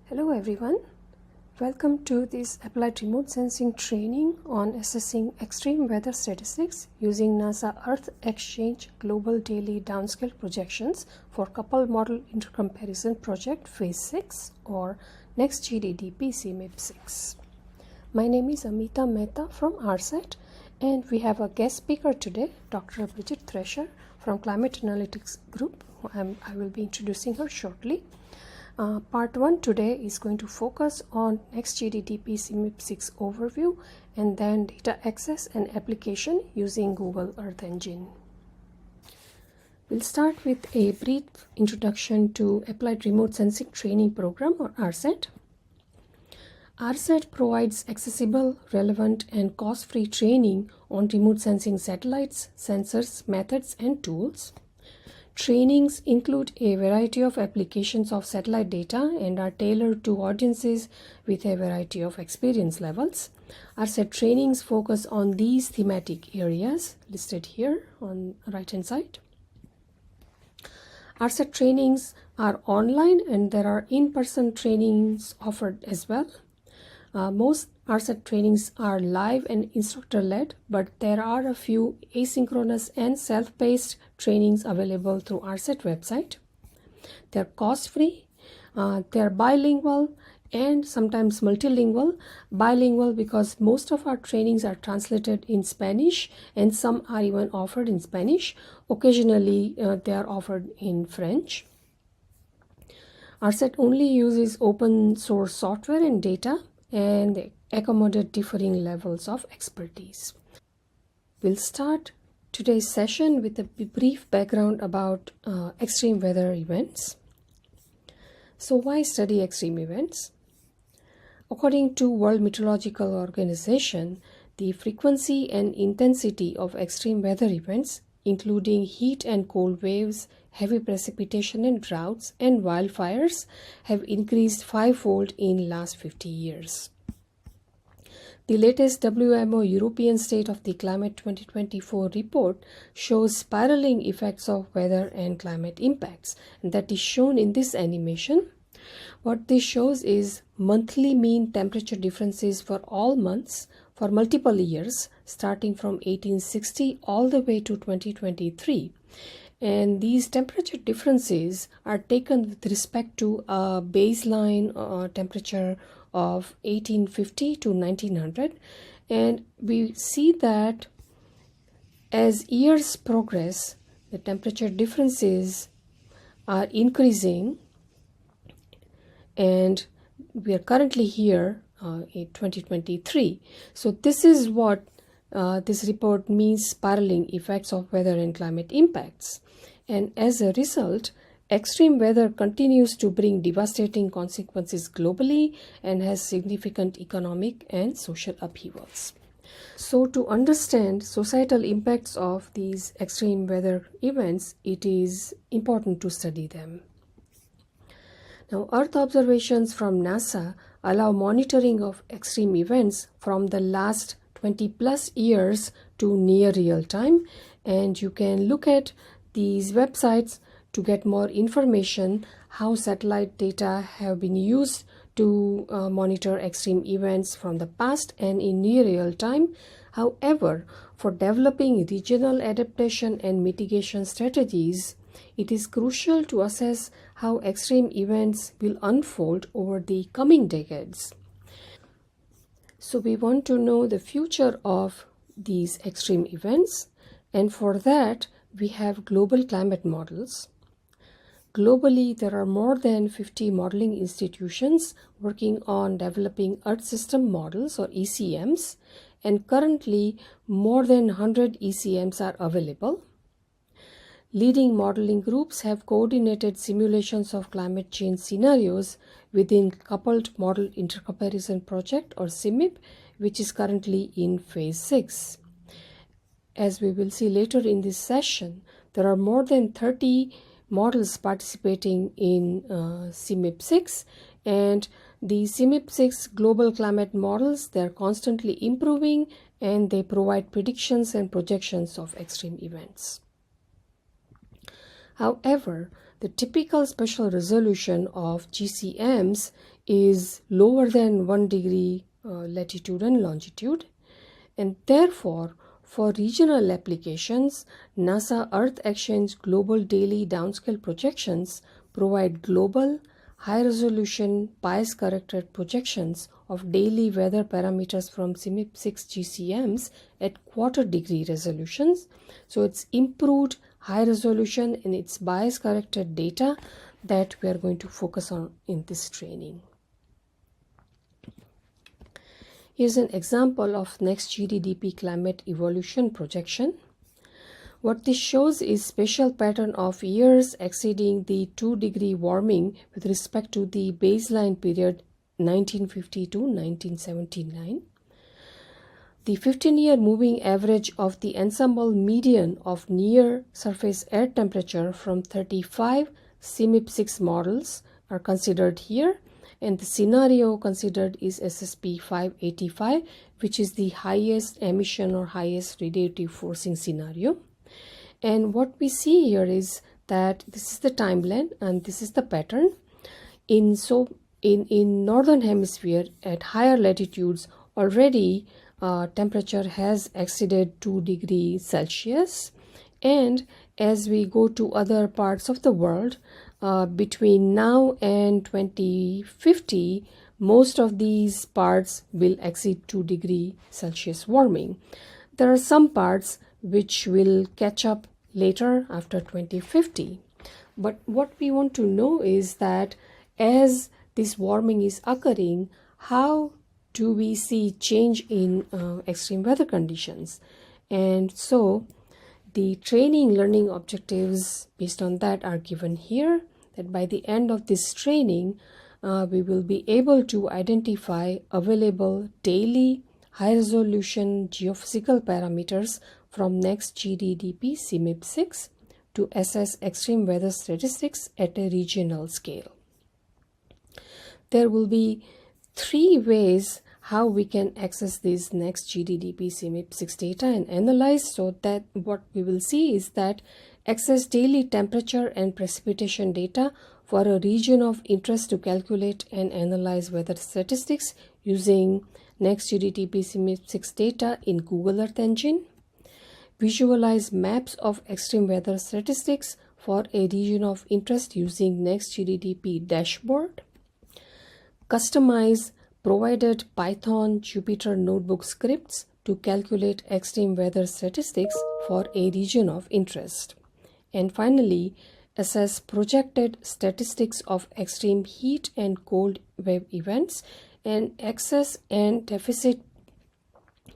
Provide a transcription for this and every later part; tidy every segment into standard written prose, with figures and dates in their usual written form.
Hello everyone, welcome to this applied remote sensing training on assessing extreme weather statistics using NASA Earth Exchange Global Daily Downscale Projections for Coupled Model Intercomparison Project Phase 6 or NEX-GDDP-CMIP6. My name is Amita Mehta from ARSET and we have a guest speaker today, Dr. Bridget Thresher from Climate Analytics Group. I will be introducing her shortly. Part 1 today is going to focus on NEX-GDDP-CMIP6 overview and then data access and application using Google Earth Engine. We'll start with a brief introduction to Applied Remote Sensing Training Program or ARSET. ARSET provides accessible, relevant and cost-free training on remote sensing satellites, sensors, methods and tools. Trainings include a variety of applications of satellite data and are tailored to audiences with a variety of experience levels. ARSET trainings focus on these thematic areas listed here on the right hand side. ARSET trainings are online and there are in-person trainings offered as well. Most ARSET trainings are live and instructor-led, but there are a few asynchronous and self-paced trainings available through ARSET website. They're cost-free, they're bilingual and sometimes multilingual. Bilingual because most of our trainings are translated in Spanish and some are even offered in Spanish. Occasionally, they are offered in French. ARSET only uses open source software and data and they accommodate differing levels of expertise. We'll start today's session with a brief background about extreme weather events. So why study extreme events? According to World Meteorological Organization, the frequency and intensity of extreme weather events, including heat and cold waves, heavy precipitation and droughts, and wildfires, have increased fivefold in last 50 years. The latest WMO European State of the Climate 2024 report shows spiraling effects of weather and climate impacts, and that is shown in this animation. What this shows is monthly mean temperature differences for all months for multiple years, starting from 1860 all the way to 2023. And these temperature differences are taken with respect to a baseline temperature of 1850 to 1900. And we see that as years progress, the temperature differences are increasing. And we are currently here in 2023. So this is what this report means: spiraling effects of weather and climate impacts. And as a result, extreme weather continues to bring devastating consequences globally and has significant economic and social upheavals. So to understand societal impacts of these extreme weather events, it is important to study them. Now, Earth observations from NASA allow monitoring of extreme events from the last 20 plus years to near real time, and you can look at these websites to get more information how satellite data have been used to monitor extreme events from the past and in near real time. However, for developing regional adaptation and mitigation strategies, it is crucial to assess how extreme events will unfold over the coming decades. So we want to know the future of these extreme events, and for that we have global climate models. Globally, there are more than 50 modeling institutions working on developing Earth System Models or ECMs, and currently more than 100 ECMs are available. Leading modeling groups have coordinated simulations of climate change scenarios within Coupled Model Intercomparison Project or CMIP, which is currently in Phase 6. As we will see later in this session, there are more than 30 models participating in CMIP6, and the CMIP6 global climate models, they are constantly improving and they provide predictions and projections of extreme events. However, the typical spatial resolution of GCMs is lower than 1 degree latitude and longitude, and therefore for regional applications, NASA Earth Exchange Global Daily Downscale projections provide global, high-resolution, bias-corrected projections of daily weather parameters from CMIP6 GCMs at quarter-degree resolutions. So it's improved high resolution and it's bias-corrected data that we are going to focus on in this training. Here's an example of NEX-GDDP climate evolution projection. What this shows is spatial pattern of years exceeding the 2-degree warming with respect to the baseline period 1950 to 1979. The 15-year moving average of the ensemble median of near surface air temperature from 35 CMIP6 models are considered here, and the scenario considered is SSP 585, which is the highest emission or highest radiative forcing scenario. And what we see here is that this is the timeline and this is the pattern. In northern hemisphere at higher latitudes already temperature has exceeded 2 degrees Celsius, and as we go to other parts of the world, between now and 2050, most of these parts will exceed 2 degrees Celsius warming. There are some parts which will catch up later after 2050. But what we want to know is that as this warming is occurring, how do we see change in extreme weather conditions? And so the training learning objectives based on that are given here, that by the end of this training, we will be able to identify available daily high-resolution geophysical parameters from NEX-GDDP-CMIP6 to assess extreme weather statistics at a regional scale. There will be 3 ways how we can access these NEX-GDDP-CMIP6 data and analyze. So that what we will see is that access daily temperature and precipitation data for a region of interest to calculate and analyze weather statistics using NEX-GDDP-CMIP6 data in Google Earth Engine. Visualize maps of extreme weather statistics for a region of interest using NEX-GDDP dashboard. Customize provided Python Jupyter Notebook scripts to calculate extreme weather statistics for a region of interest. And finally, assess projected statistics of extreme heat and cold wave events and excess and deficit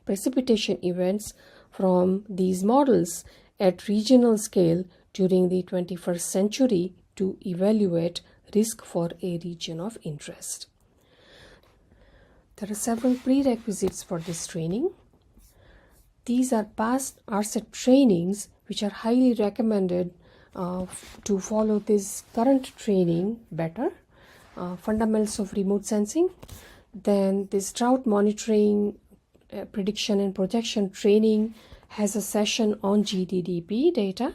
precipitation events from these models at regional scale during the 21st century to evaluate risk for a region of interest. There are several prerequisites for this training. These are past ARSET trainings which are highly recommended to follow this current training better. Fundamentals of remote sensing, then this drought monitoring, prediction and projection training has a session on GDDP data.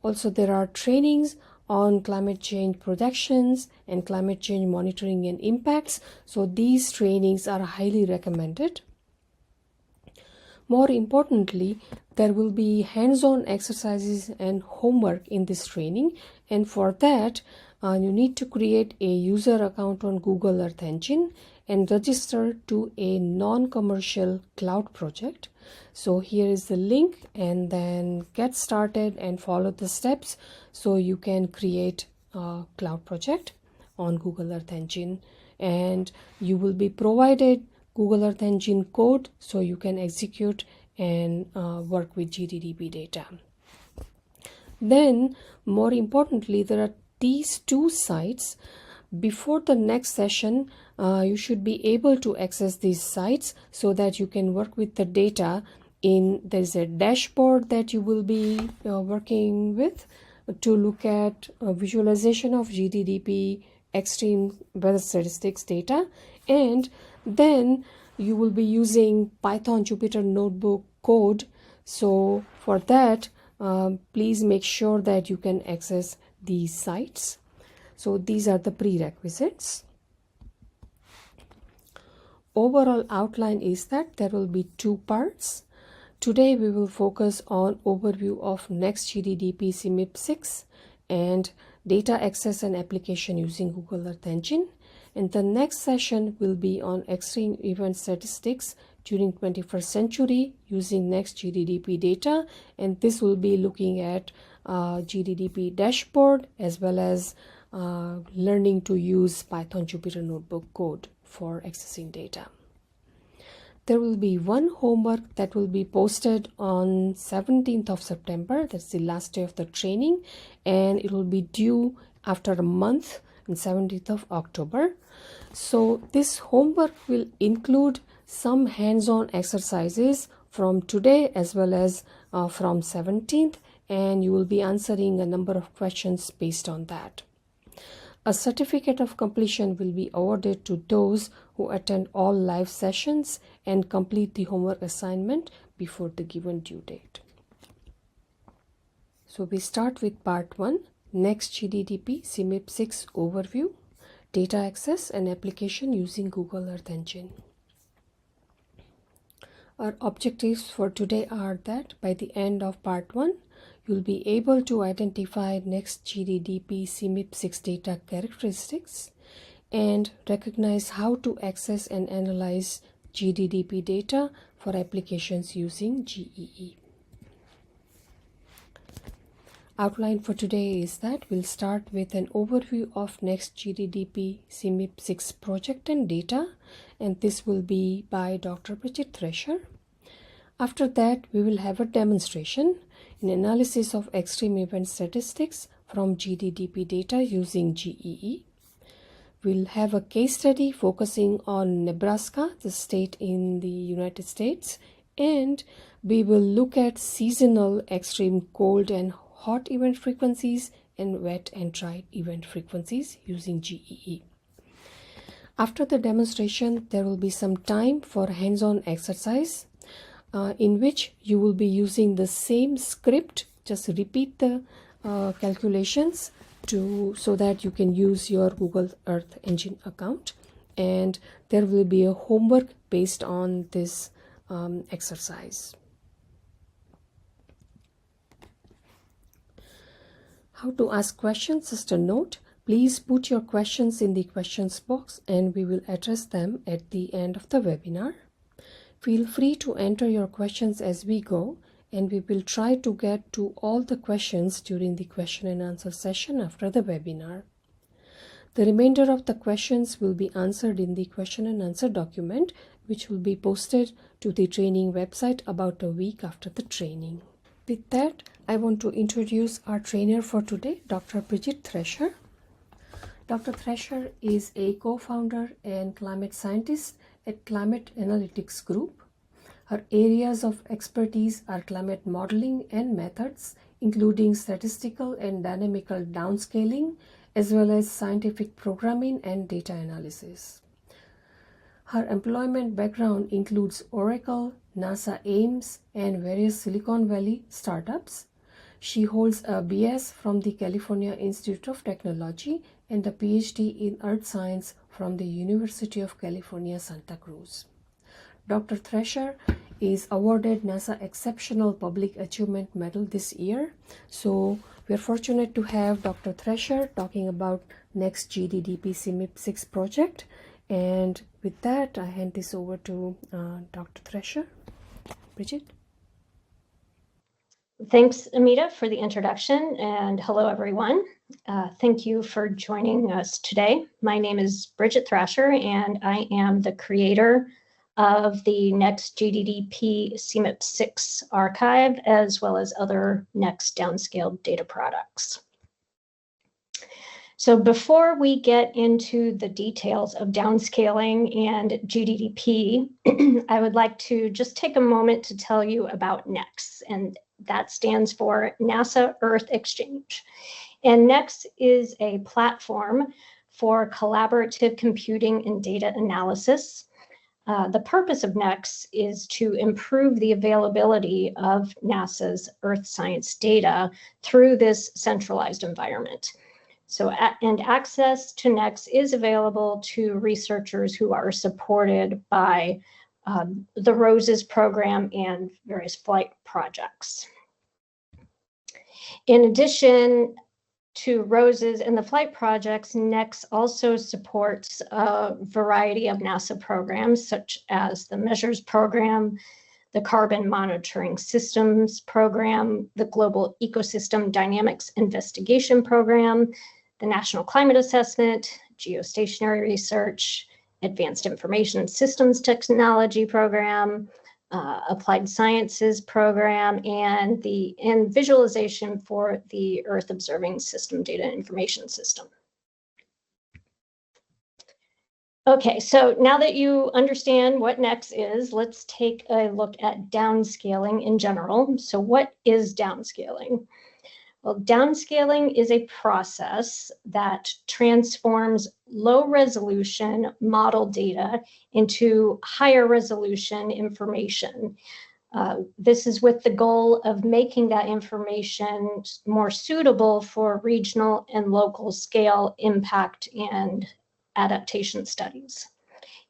Also, there are trainings on climate change projections and climate change monitoring and impacts. So these trainings are highly recommended. More importantly, there will be hands-on exercises and homework in this training, and for that you need to create a user account on Google Earth Engine and register to a non-commercial cloud project. So here is the link, and then get started and follow the steps so you can create a cloud project on Google Earth Engine, and you will be provided Google Earth Engine code so you can execute and work with GDDP data. Then more importantly, there are these 2 sites. Before the next session, you should be able to access these sites so that you can work with the data. There's a dashboard that you will be working with to look at visualization of GDDP extreme weather statistics data, and then you will be using Python Jupyter Notebook code. So for that, please make sure that you can access these sites. So these are the prerequisites. Overall outline is that there will be 2 parts. Today we will focus on overview of NEX-GDDP-CMIP6 and data access and application using Google Earth Engine. And the next session will be on extreme event statistics during 21st century using NEX-GDDP data, and this will be looking at GDDP dashboard as well as learning to use Python Jupyter Notebook code for accessing data. There will be one homework that will be posted on 17th of September. That's the last day of the training, and it will be due after a month on 17th of October. So this homework will include some hands-on exercises from today as well as from 17th, and you will be answering a number of questions based on that. A certificate of completion will be awarded to those who attend all live sessions and complete the homework assignment before the given due date. So we start with part 1, NEX-GDDP-CMIP6 overview, data access and application using Google Earth Engine. Our objectives for today are that by the end of part 1, you'll be able to identify NEX-GDDP-CMIP6 data characteristics and recognize how to access and analyze GDDP data for applications using GEE. Outline for today is that we'll start with an overview of NEX-GDDP-CMIP6 project and data, and this will be by Dr. Bridget Thresher. After that, we will have a demonstration in analysis of extreme event statistics from GDDP data using GEE. We'll have a case study focusing on Nebraska, the state in the United States, and we will look at seasonal extreme cold and hot event frequencies and wet and dry event frequencies using GEE. After the demonstration, there will be some time for hands-on exercise in which you will be using the same script. Just repeat the calculations so that you can use your Google Earth Engine account, and there will be a homework based on this exercise. How to ask questions? Just a note, please put your questions in the questions box and we will address them at the end of the webinar. Feel free to enter your questions as we go, and we will try to get to all the questions during the question and answer session after the webinar. The remainder of the questions will be answered in the question and answer document, which will be posted to the training website about a week after the training. With that, I want to introduce our trainer for today, Dr. Bridget Thresher. Dr. Thresher is a co-founder and climate scientist at Climate Analytics Group. Her areas of expertise are climate modeling and methods, including statistical and dynamical downscaling, as well as scientific programming and data analysis. Her employment background includes Oracle, NASA Ames, and various Silicon Valley startups. She holds a BS from the California Institute of Technology and a PhD in Earth Science from the University of California, Santa Cruz. Dr. Thresher is awarded NASA Exceptional Public Achievement Medal this year. So we are fortunate to have Dr. Thresher talking about NEX-GDDP-CMIP6 project. And with that, I hand this over to Dr. Thresher. Bridget? Thanks, Amita, for the introduction, and hello, everyone. Thank you for joining us today. My name is Bridget Thrasher, and I am the creator of the NEX-GDDP-CMIP6 archive, as well as other NEX downscaled data products. So before we get into the details of downscaling and GDDP, I would like to just take a moment to tell you about NEX, and that stands for NASA Earth Exchange. And NEX is a platform for collaborative computing and data analysis. The purpose of NEX is to improve the availability of NASA's Earth science data through this centralized environment. So, and access to NEX is available to researchers who are supported by the ROSES program and various flight projects. In addition to ROSES and the flight projects, NEX also supports a variety of NASA programs, such as the MEASURES program, the Carbon Monitoring Systems program, the Global Ecosystem Dynamics Investigation program, the National Climate Assessment, Geostationary Research, Advanced Information Systems Technology program, Applied Sciences program, and visualization for the Earth Observing System Data Information System. Okay, so now that you understand what NEX is, let's take a look at downscaling in general. So what is downscaling? Well, downscaling is a process that transforms low-resolution model data into higher resolution information. This is with the goal of making that information more suitable for regional and local scale impact and adaptation studies.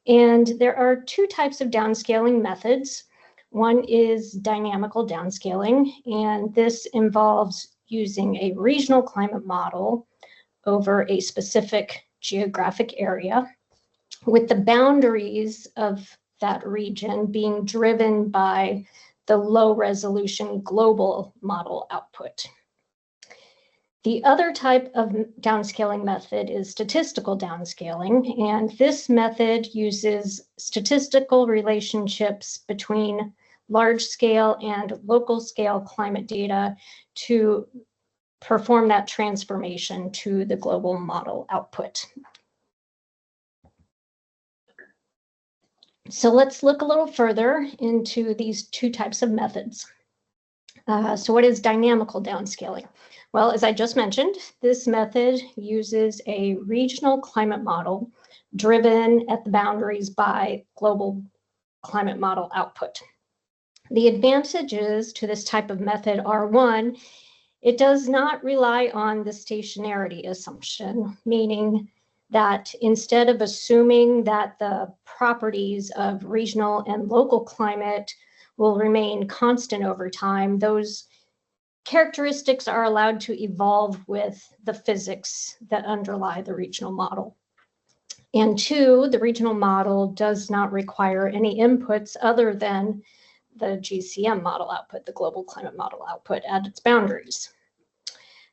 And there are two types of downscaling methods. One is dynamical downscaling, and this involves using a regional climate model over a specific geographic area, with the boundaries of that region being driven by the low resolution global model output. The other type of downscaling method is statistical downscaling, and this method uses statistical relationships between large scale and local scale climate data to perform that transformation to the global model output. So let's look a little further into these two types of methods. So what is dynamical downscaling? Well, as I just mentioned, this method uses a regional climate model driven at the boundaries by global climate model output. The advantages to this type of method are, one, it does not rely on the stationarity assumption, meaning that instead of assuming that the properties of regional and local climate will remain constant over time, those characteristics are allowed to evolve with the physics that underlie the regional model. And two, the regional model does not require any inputs other than the GCM model output, the global climate model output, at its boundaries.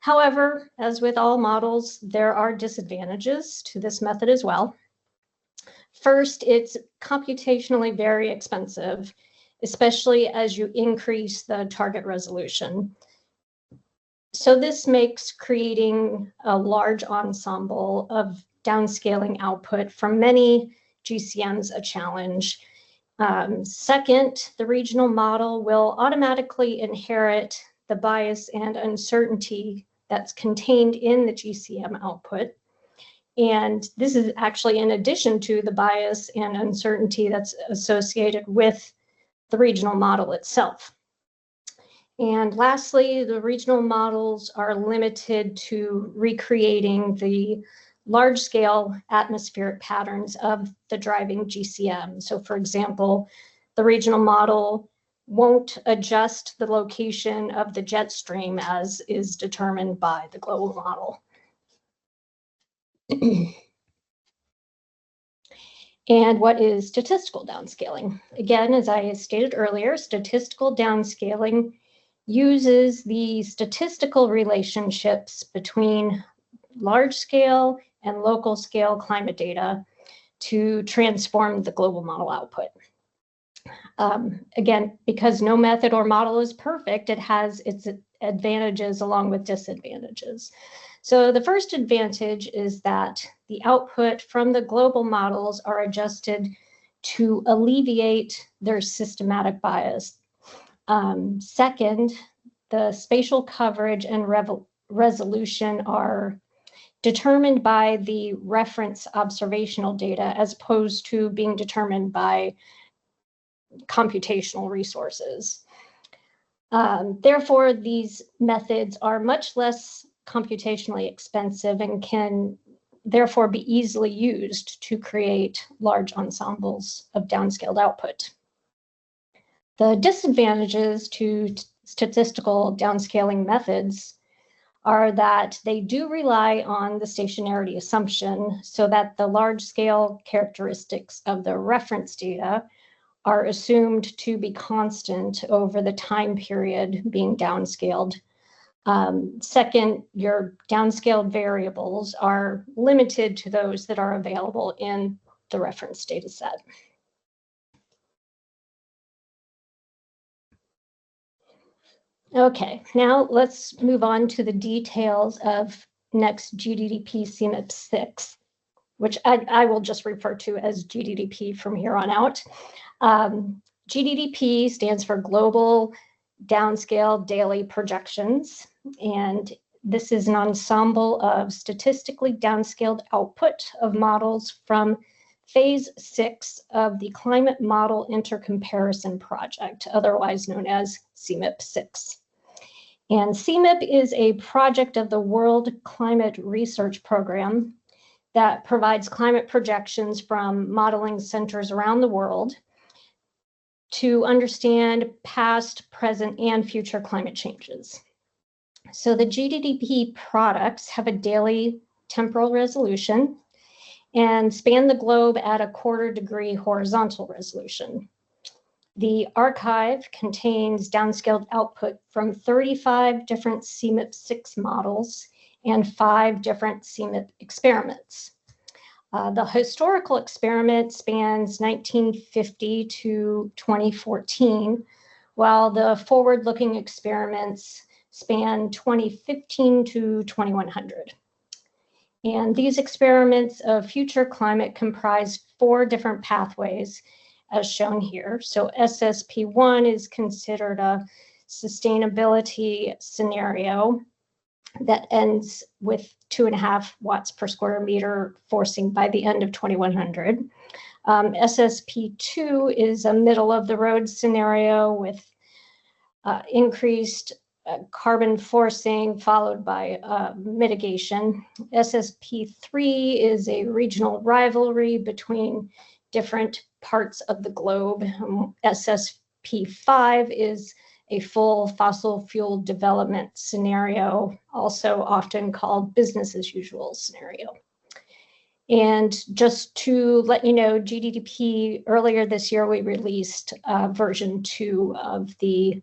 However, as with all models, there are disadvantages to this method as well. First, it's computationally very expensive, especially as you increase the target resolution. So this makes creating a large ensemble of downscaling output from many GCMs a challenge. Second, the regional model will automatically inherit the bias and uncertainty that's contained in the GCM output. And this is actually in addition to the bias and uncertainty that's associated with the regional model itself. And lastly, the regional models are limited to recreating the large-scale atmospheric patterns of the driving GCM. So for example, the regional model won't adjust the location of the jet stream as is determined by the global model. And what is statistical downscaling? Again, as I stated earlier, statistical downscaling uses the statistical relationships between large-scale and local-scale climate data to transform the global model output. Again, because no method or model is perfect, it has its advantages along with disadvantages. So the first advantage is that the output from the global models are adjusted to alleviate their systematic bias. Second, the spatial coverage and resolution are determined by the reference observational data as opposed to being determined by computational resources. Therefore, these methods are much less computationally expensive and can therefore be easily used to create large ensembles of downscaled output. The disadvantages to statistical downscaling methods are that they do rely on the stationarity assumption so that the large-scale characteristics of the reference data are assumed to be constant over the time period being downscaled. Second, your downscaled variables are limited to those that are available in the reference data set. Okay, now let's move on to the details of NEX-GDDP-CMIP6, which I will just refer to as GDDP from here on out. GDDP stands for Global Downscaled Daily Projections, and this is an ensemble of statistically downscaled output of models from Phase 6 of the Climate Model Intercomparison Project, otherwise known as CMIP6. And CMIP is a project of the World Climate Research Program that provides climate projections from modeling centers around the world to understand past, present, and future climate changes. So the GDDP products have a daily temporal resolution and span the globe at a 1/4 degree horizontal resolution. The archive contains downscaled output from 35 different CMIP6 models and 5 different CMIP experiments. The historical experiment spans 1950 to 2014, while the forward-looking experiments span 2015 to 2100. And these experiments of future climate comprise 4 different pathways, as shown here. So SSP1 is considered a sustainability scenario that ends with 2.5 watts per square meter forcing by the end of 2100. SSP2 is a middle of the road scenario with increased carbon forcing followed by mitigation. SSP3 is a regional rivalry between different parts of the globe. SSP5 is a full fossil fuel development scenario, also often called business as usual scenario. And just to let you know, GDDP, earlier this year, we released version 2 of the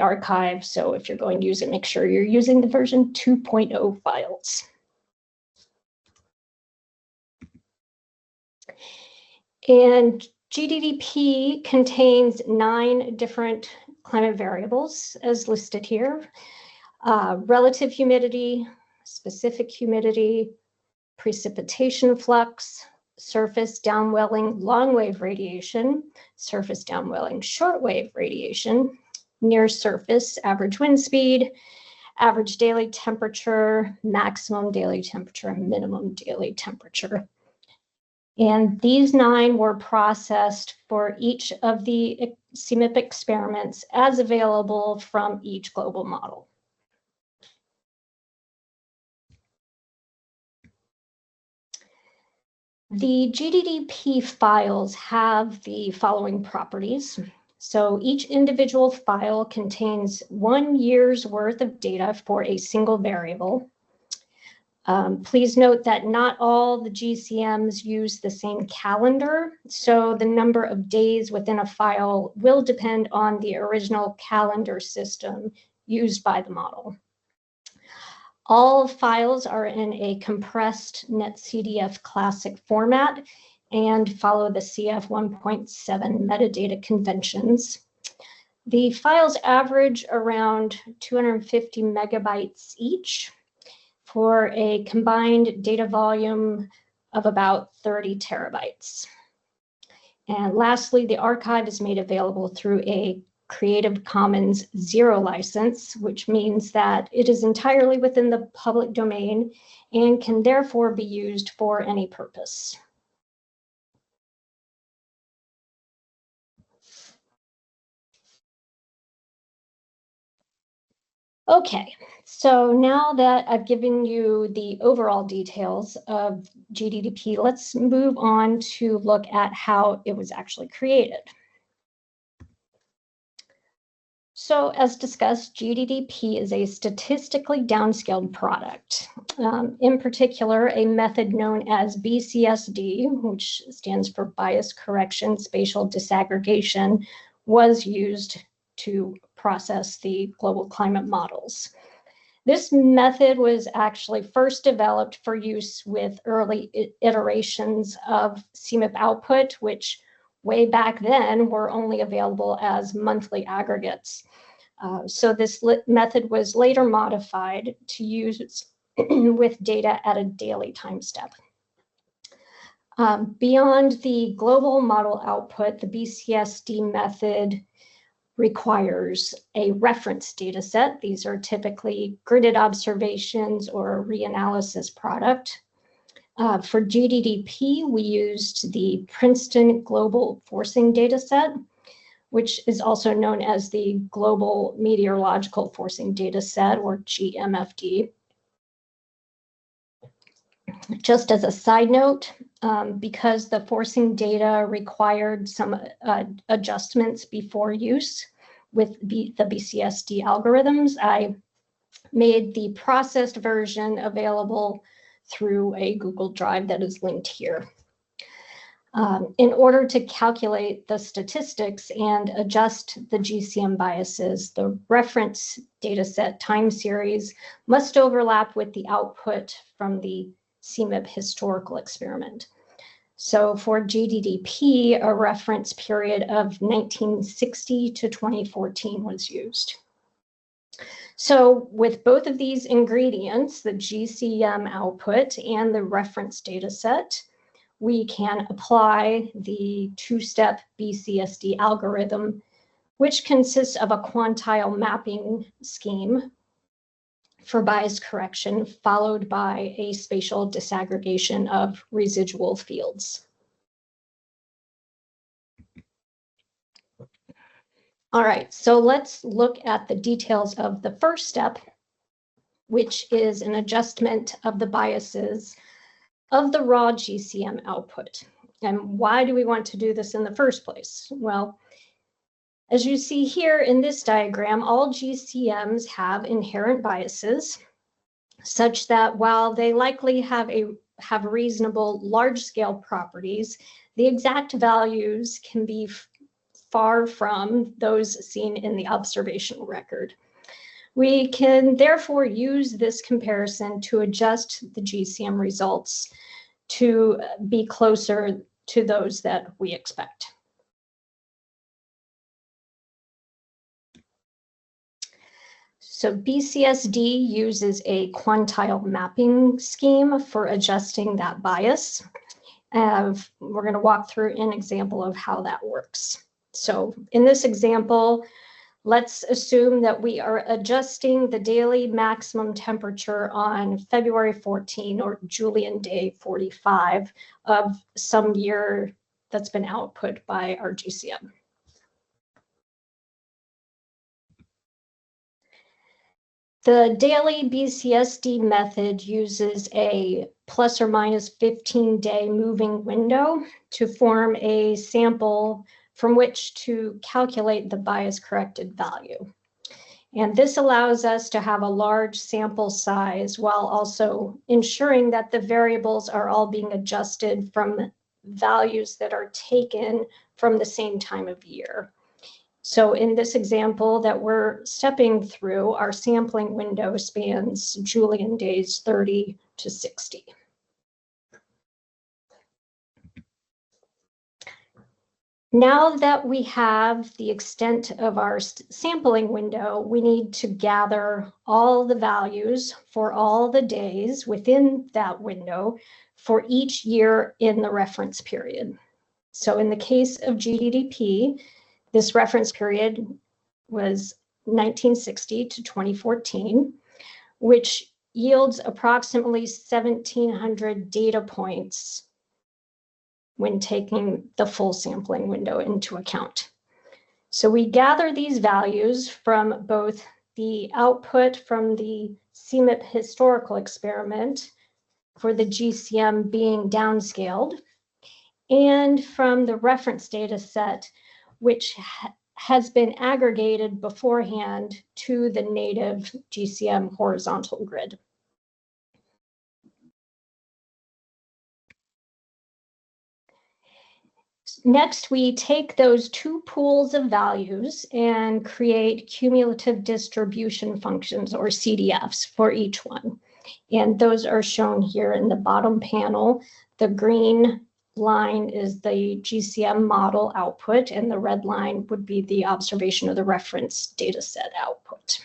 archive. So if you're going to use it, make sure you're using the version 2.0 files. And GDDP contains 9 different climate variables as listed here. Relative humidity, specific humidity, precipitation flux, surface downwelling long wave radiation, surface downwelling short wave radiation, near surface average wind speed, average daily temperature, maximum daily temperature, minimum daily temperature. And these 9 were processed for each of the CMIP experiments as available from each global model. The GDDP files have the following properties. So each individual file contains 1 year's worth of data for a single variable. Please note that not all the GCMs use the same calendar, so the number of days within a file will depend on the original calendar system used by the model. All files are in a compressed NetCDF classic format and follow the CF 1.7 metadata conventions. The files average around 250 megabytes each for a combined data volume of about 30 terabytes. And lastly, the archive is made available through a Creative Commons Zero license, which means that it is entirely within the public domain and can therefore be used for any purpose. Okay, so now that I've given you the overall details of GDDP, let's move on to look at how it was actually created. So as discussed, GDDP is a statistically downscaled product. In particular, a method known as BCSD, which stands for Bias Correction Spatial Disaggregation, was used to process the global climate models. This method was actually first developed for use with early iterations of CMIP output, which way back then were only available as monthly aggregates. So this method was later modified to use with data at a daily time step. Beyond the global model output, the BCSD method requires a reference data set. These are typically gridded observations or a reanalysis product. For GDDP, we used the Princeton Global Forcing Dataset, which is also known as the Global Meteorological Forcing Dataset, or GMFD. Just as a side note, because the forcing data required some adjustments before use with the BCSD algorithms, I made the processed version available through a Google Drive that is linked here. In order to calculate the statistics and adjust the GCM biases, the reference dataset time series must overlap with the output from the CMIP historical experiment. So for GDDP, a reference period of 1960 to 2014 was used. So with both of these ingredients, the GCM output and the reference data set, we can apply the two-step BCSD algorithm, which consists of a quantile mapping scheme for bias correction, followed by a spatial disaggregation of residual fields. All right, so let's look at the details of the first step, which is an adjustment of the biases of the raw GCM output. And why do we want to do this in the first place? Well, as you see here in this diagram, all GCMs have inherent biases, such that while they likely have reasonable large-scale properties, the exact values can be far from those seen in the observational record. We can therefore use this comparison to adjust the GCM results to be closer to those that we expect. So BCSD uses a quantile mapping scheme for adjusting that bias. We're going to walk through an example of how that works. So in this example, let's assume that we are adjusting the daily maximum temperature on February 14 or Julian day 45 of some year that's been output by our GCM. The daily BCSD method uses a plus or minus 15-day moving window to form a sample from which to calculate the bias corrected value. And this allows us to have a large sample size while also ensuring that the variables are all being adjusted from values that are taken from the same time of year. So in this example that we're stepping through, our sampling window spans Julian days 30 to 60. Now that we have the extent of our sampling window, we need to gather all the values for all the days within that window for each year in the reference period. So in the case of GDDP, this reference period was 1960 to 2014, which yields approximately 1,700 data points when taking the full sampling window into account. So we gather these values from both the output from the CMIP historical experiment for the GCM being downscaled, and from the reference data set, which has been aggregated beforehand to the native GCM horizontal grid. Next, we take those two pools of values and create cumulative distribution functions, or CDFs, for each one. And those are shown here in the bottom panel. The green line is the GCM model output, and the red line would be the observation of the reference data set output.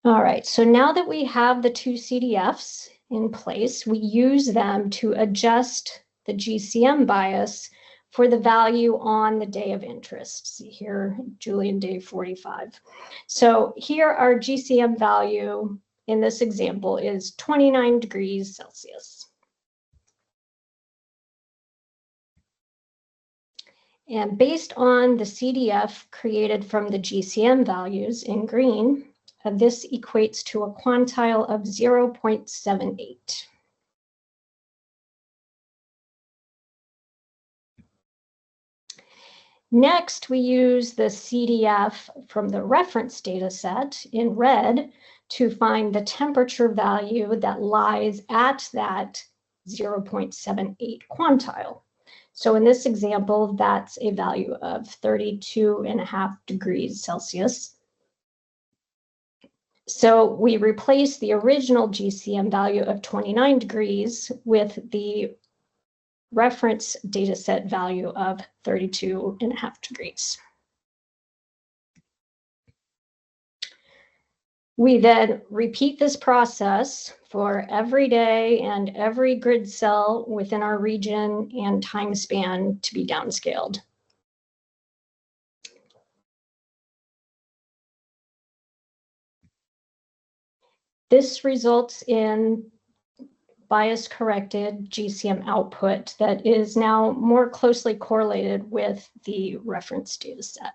All right, so now that we have the two CDFs in place, we use them to adjust the GCM bias for the value on the day of interest. See here, Julian day 45. So here our GCM value in this example is 29 degrees Celsius. And based on the CDF created from the GCM values in green, this equates to a quantile of 0.78. Next, we use the CDF from the reference data set in red to find the temperature value that lies at that 0.78 quantile. So in this example, that's a value of 32.5 degrees Celsius. So we replace the original GCM value of 29 degrees with the reference data set value of 32.5 degrees. We then repeat this process for every day and every grid cell within our region and time span to be downscaled. This results in bias-corrected GCM output that is now more closely correlated with the reference data set.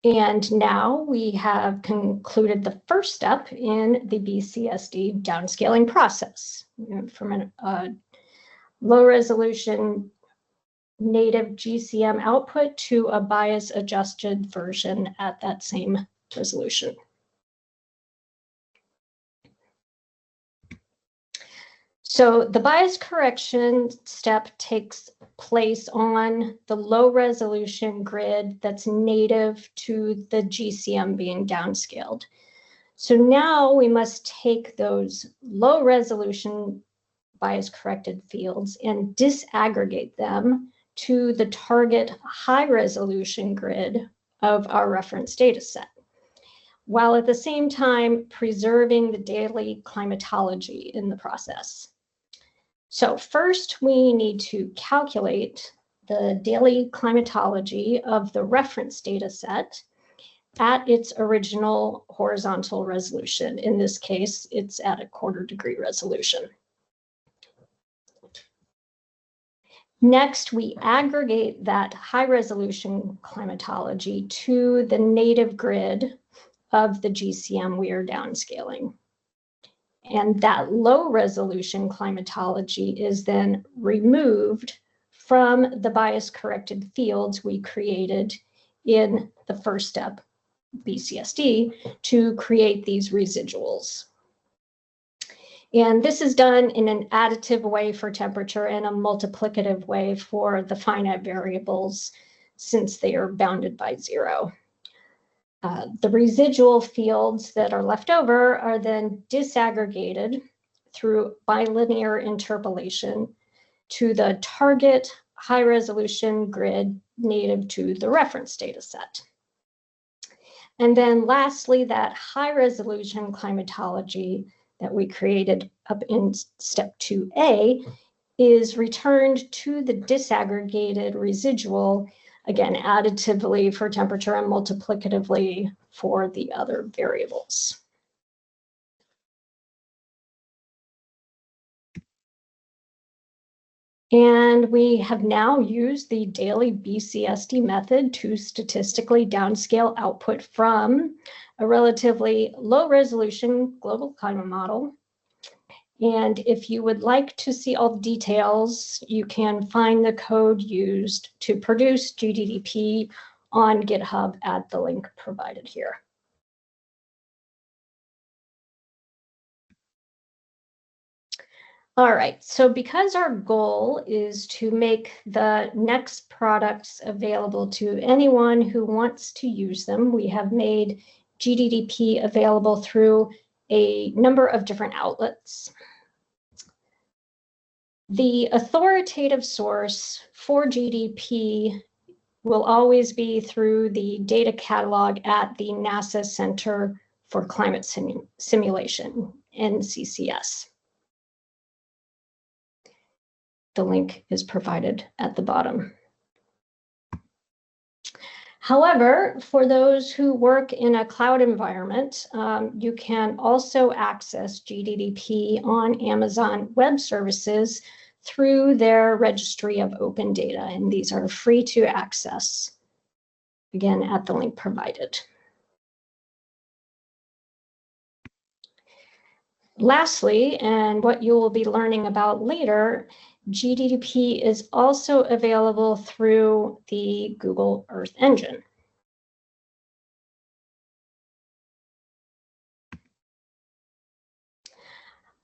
And now we have concluded the first step in the BCSD downscaling process, from a low-resolution native GCM output to a bias-adjusted version at that same resolution. So the bias correction step takes place on the low resolution grid that's native to the GCM being downscaled. So now we must take those low resolution bias corrected fields and disaggregate them to the target high resolution grid of our reference data set, while at the same time preserving the daily climatology in the process. So first, we need to calculate the daily climatology of the reference data set at its original horizontal resolution. In this case, it's at a 1/4 degree resolution. Next, we aggregate that high resolution climatology to the native grid of the GCM we are downscaling. And that low resolution climatology is then removed from the bias corrected fields we created in the first step, BCSD, to create these residuals. And this is done in an additive way for temperature and a multiplicative way for the finite variables, since they are bounded by 0. The residual fields that are left over are then disaggregated through bilinear interpolation to the target high resolution grid native to the reference data set. And then lastly, that high-resolution climatology that we created up in step 2A is returned to the disaggregated residual, again, additively for temperature and multiplicatively for the other variables. And we have now used the daily BCSD method to statistically downscale output from a relatively low resolution global climate model. And if you would like to see all the details, you can find the code used to produce GDDP on GitHub at the link provided here. All right, so because our goal is to make the NEX products available to anyone who wants to use them, we have made GDDP available through a number of different outlets. The authoritative source for GDP will always be through the data catalog at the NASA Center for Climate Simulation, NCCS. The link is provided at the bottom. However, for those who work in a cloud environment, you can also access GDDP on Amazon Web Services through their registry of open data, and these are free to access, again, at the link provided. Lastly, and what you will be learning about later, GDDP is also available through the Google Earth Engine.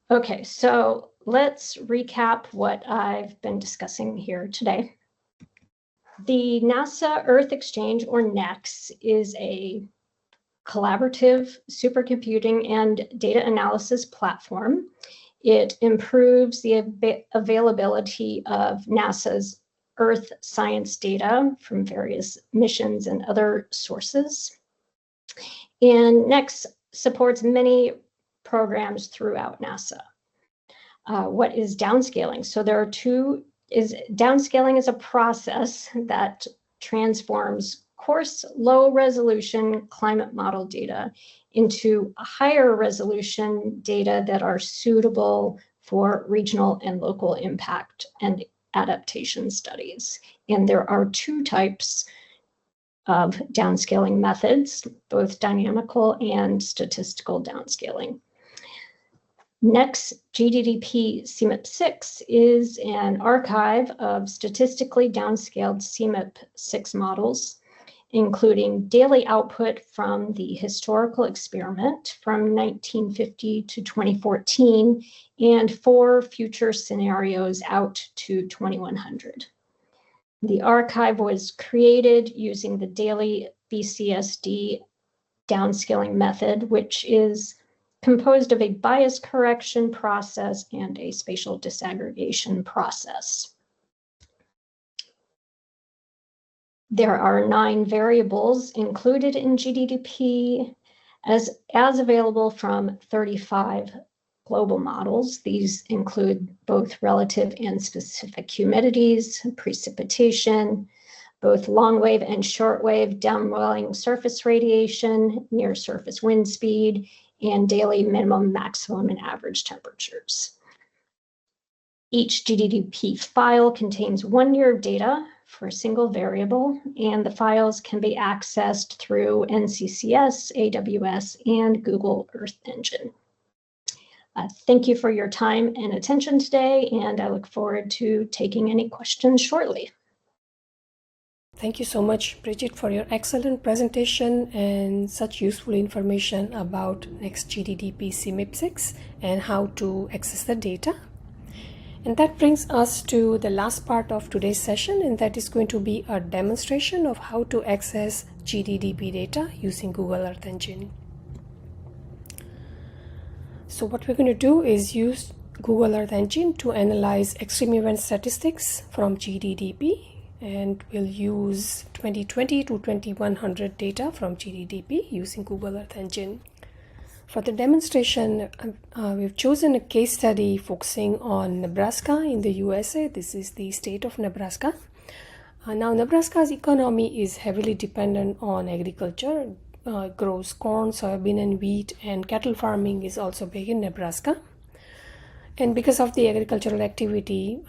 Okay, so let's recap what I've been discussing here today. The NASA Earth Exchange, or NEX, is a collaborative supercomputing and data analysis platform. It improves the availability of NASA's Earth science data from various missions and other sources. And NEX supports many programs throughout NASA. What is downscaling? So there are downscaling is a process that transforms coarse, low-resolution climate model data into higher resolution data that are suitable for regional and local impact and adaptation studies. And there are two types of downscaling methods, both dynamical and statistical downscaling. NEX-GDDP-CMIP6 is an archive of statistically downscaled CMIP6 models, including daily output from the historical experiment from 1950 to 2014 and 4 future scenarios out to 2100. The archive was created using the daily BCSD downscaling method, which is composed of a bias correction process and a spatial disaggregation process. There are 9 variables included in GDDP as available from 35 global models. These include both relative and specific humidities, precipitation, both long wave and short wave downwelling surface radiation, near surface wind speed, and daily minimum, maximum, and average temperatures. Each GDDP file contains 1 year of data for a single variable, and the files can be accessed through NCCS, AWS, and Google Earth Engine. Thank you for your time and attention today, and I look forward to taking any questions shortly. Thank you so much, Bridget, for your excellent presentation and such useful information about NEX-GDDP-CMIP6 and how to access the data. And that brings us to the last part of today's session, and that is going to be a demonstration of how to access GDDP data using Google Earth Engine. So what we're going to do is use Google Earth Engine to analyze extreme event statistics from GDDP and we'll use 2020 to 2100 data from GDDP using Google Earth Engine. For the demonstration, we've chosen a case study focusing on Nebraska in the USA. This is the state of Nebraska. Now, Nebraska's economy is heavily dependent on agriculture. It grows corn, soybean, and wheat, and cattle farming is also big in Nebraska. And because of the agricultural activity,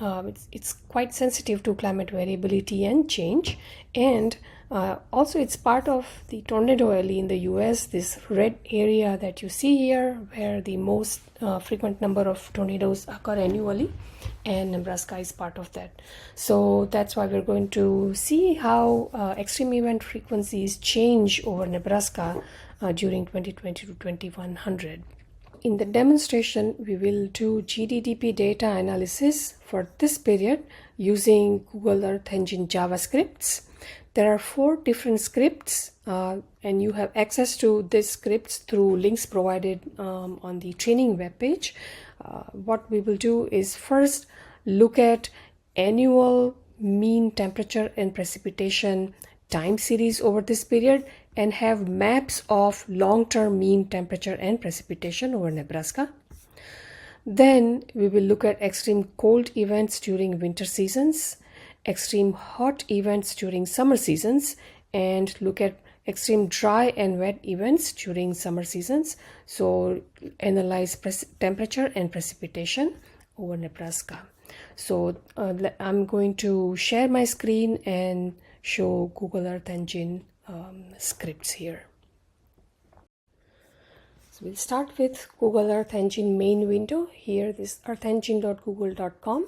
it's quite sensitive to climate variability and change. And also it's part of the tornado alley in the US, this red area that you see here, where the most frequent number of tornadoes occur annually, and Nebraska is part of that. So that's why we're going to see how extreme event frequencies change over Nebraska during 2020 to 2100. In the demonstration, we will do GDDP data analysis for this period using Google Earth Engine JavaScripts. There are 4 different scripts, and you have access to these scripts through links provided on the training webpage. What we will do is first look at annual mean temperature and precipitation time series over this period and have maps of long-term mean temperature and precipitation over Nebraska. Then we will look at extreme cold events during winter seasons, extreme hot events during summer seasons, and look at extreme dry and wet events during summer seasons. So analyze temperature and precipitation over Nebraska. So I'm going to share my screen and show Google Earth Engine scripts here. So we'll start with Google Earth Engine main window. Here, this earthengine.google.com.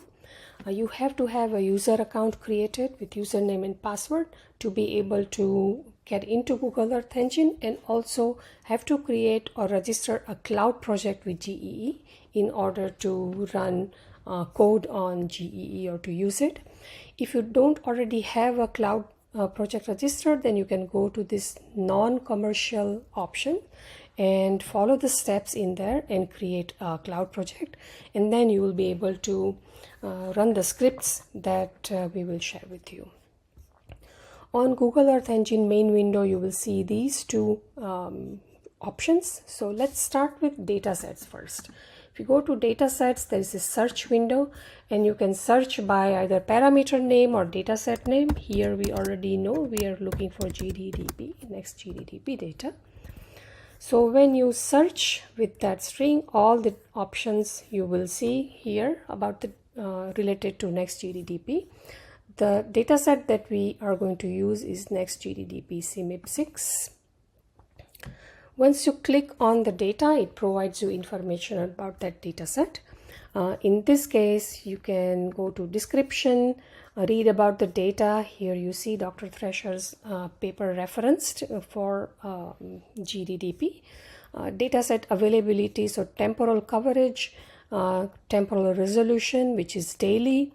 You have to have a user account created with username and password to be able to get into Google Earth Engine, and also have to create or register a cloud project with GEE in order to run code on GEE or to use it. If you don't already have a cloud project registered, then you can go to this non-commercial option and follow the steps in there and create a cloud project, and then you will be able to run the scripts that we will share with you. On Google Earth Engine main window, you will see these 2 options. So let's start with datasets first. If you go to datasets, there is a search window, and you can search by either parameter name or dataset name. Here we already know we are looking for GDDP, NEX-GDDP data. So when you search with that string, all the options you will see here about the related to NEX-GDDP. The dataset that we are going to use is NEX-GDDP-CMIP6. Once you click on the data, it provides you information about that dataset. In this case, you can go to description, read about the data. Here you see Dr. Thresher's paper referenced for GDDP. Dataset availability, so temporal coverage, temporal resolution, which is daily,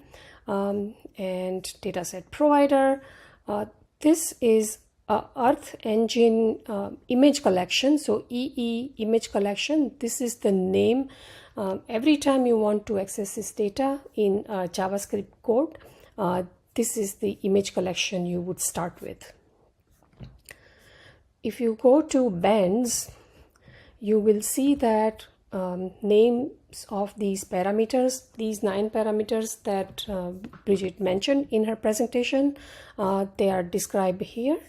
and dataset provider. This is Earth Engine image collection, so EE image collection. This is the name. Every time you want to access this data in JavaScript code, this is the image collection you would start with. If you go to bands, you will see that names of these parameters, these 9 parameters that Bridget mentioned in her presentation, they are described here.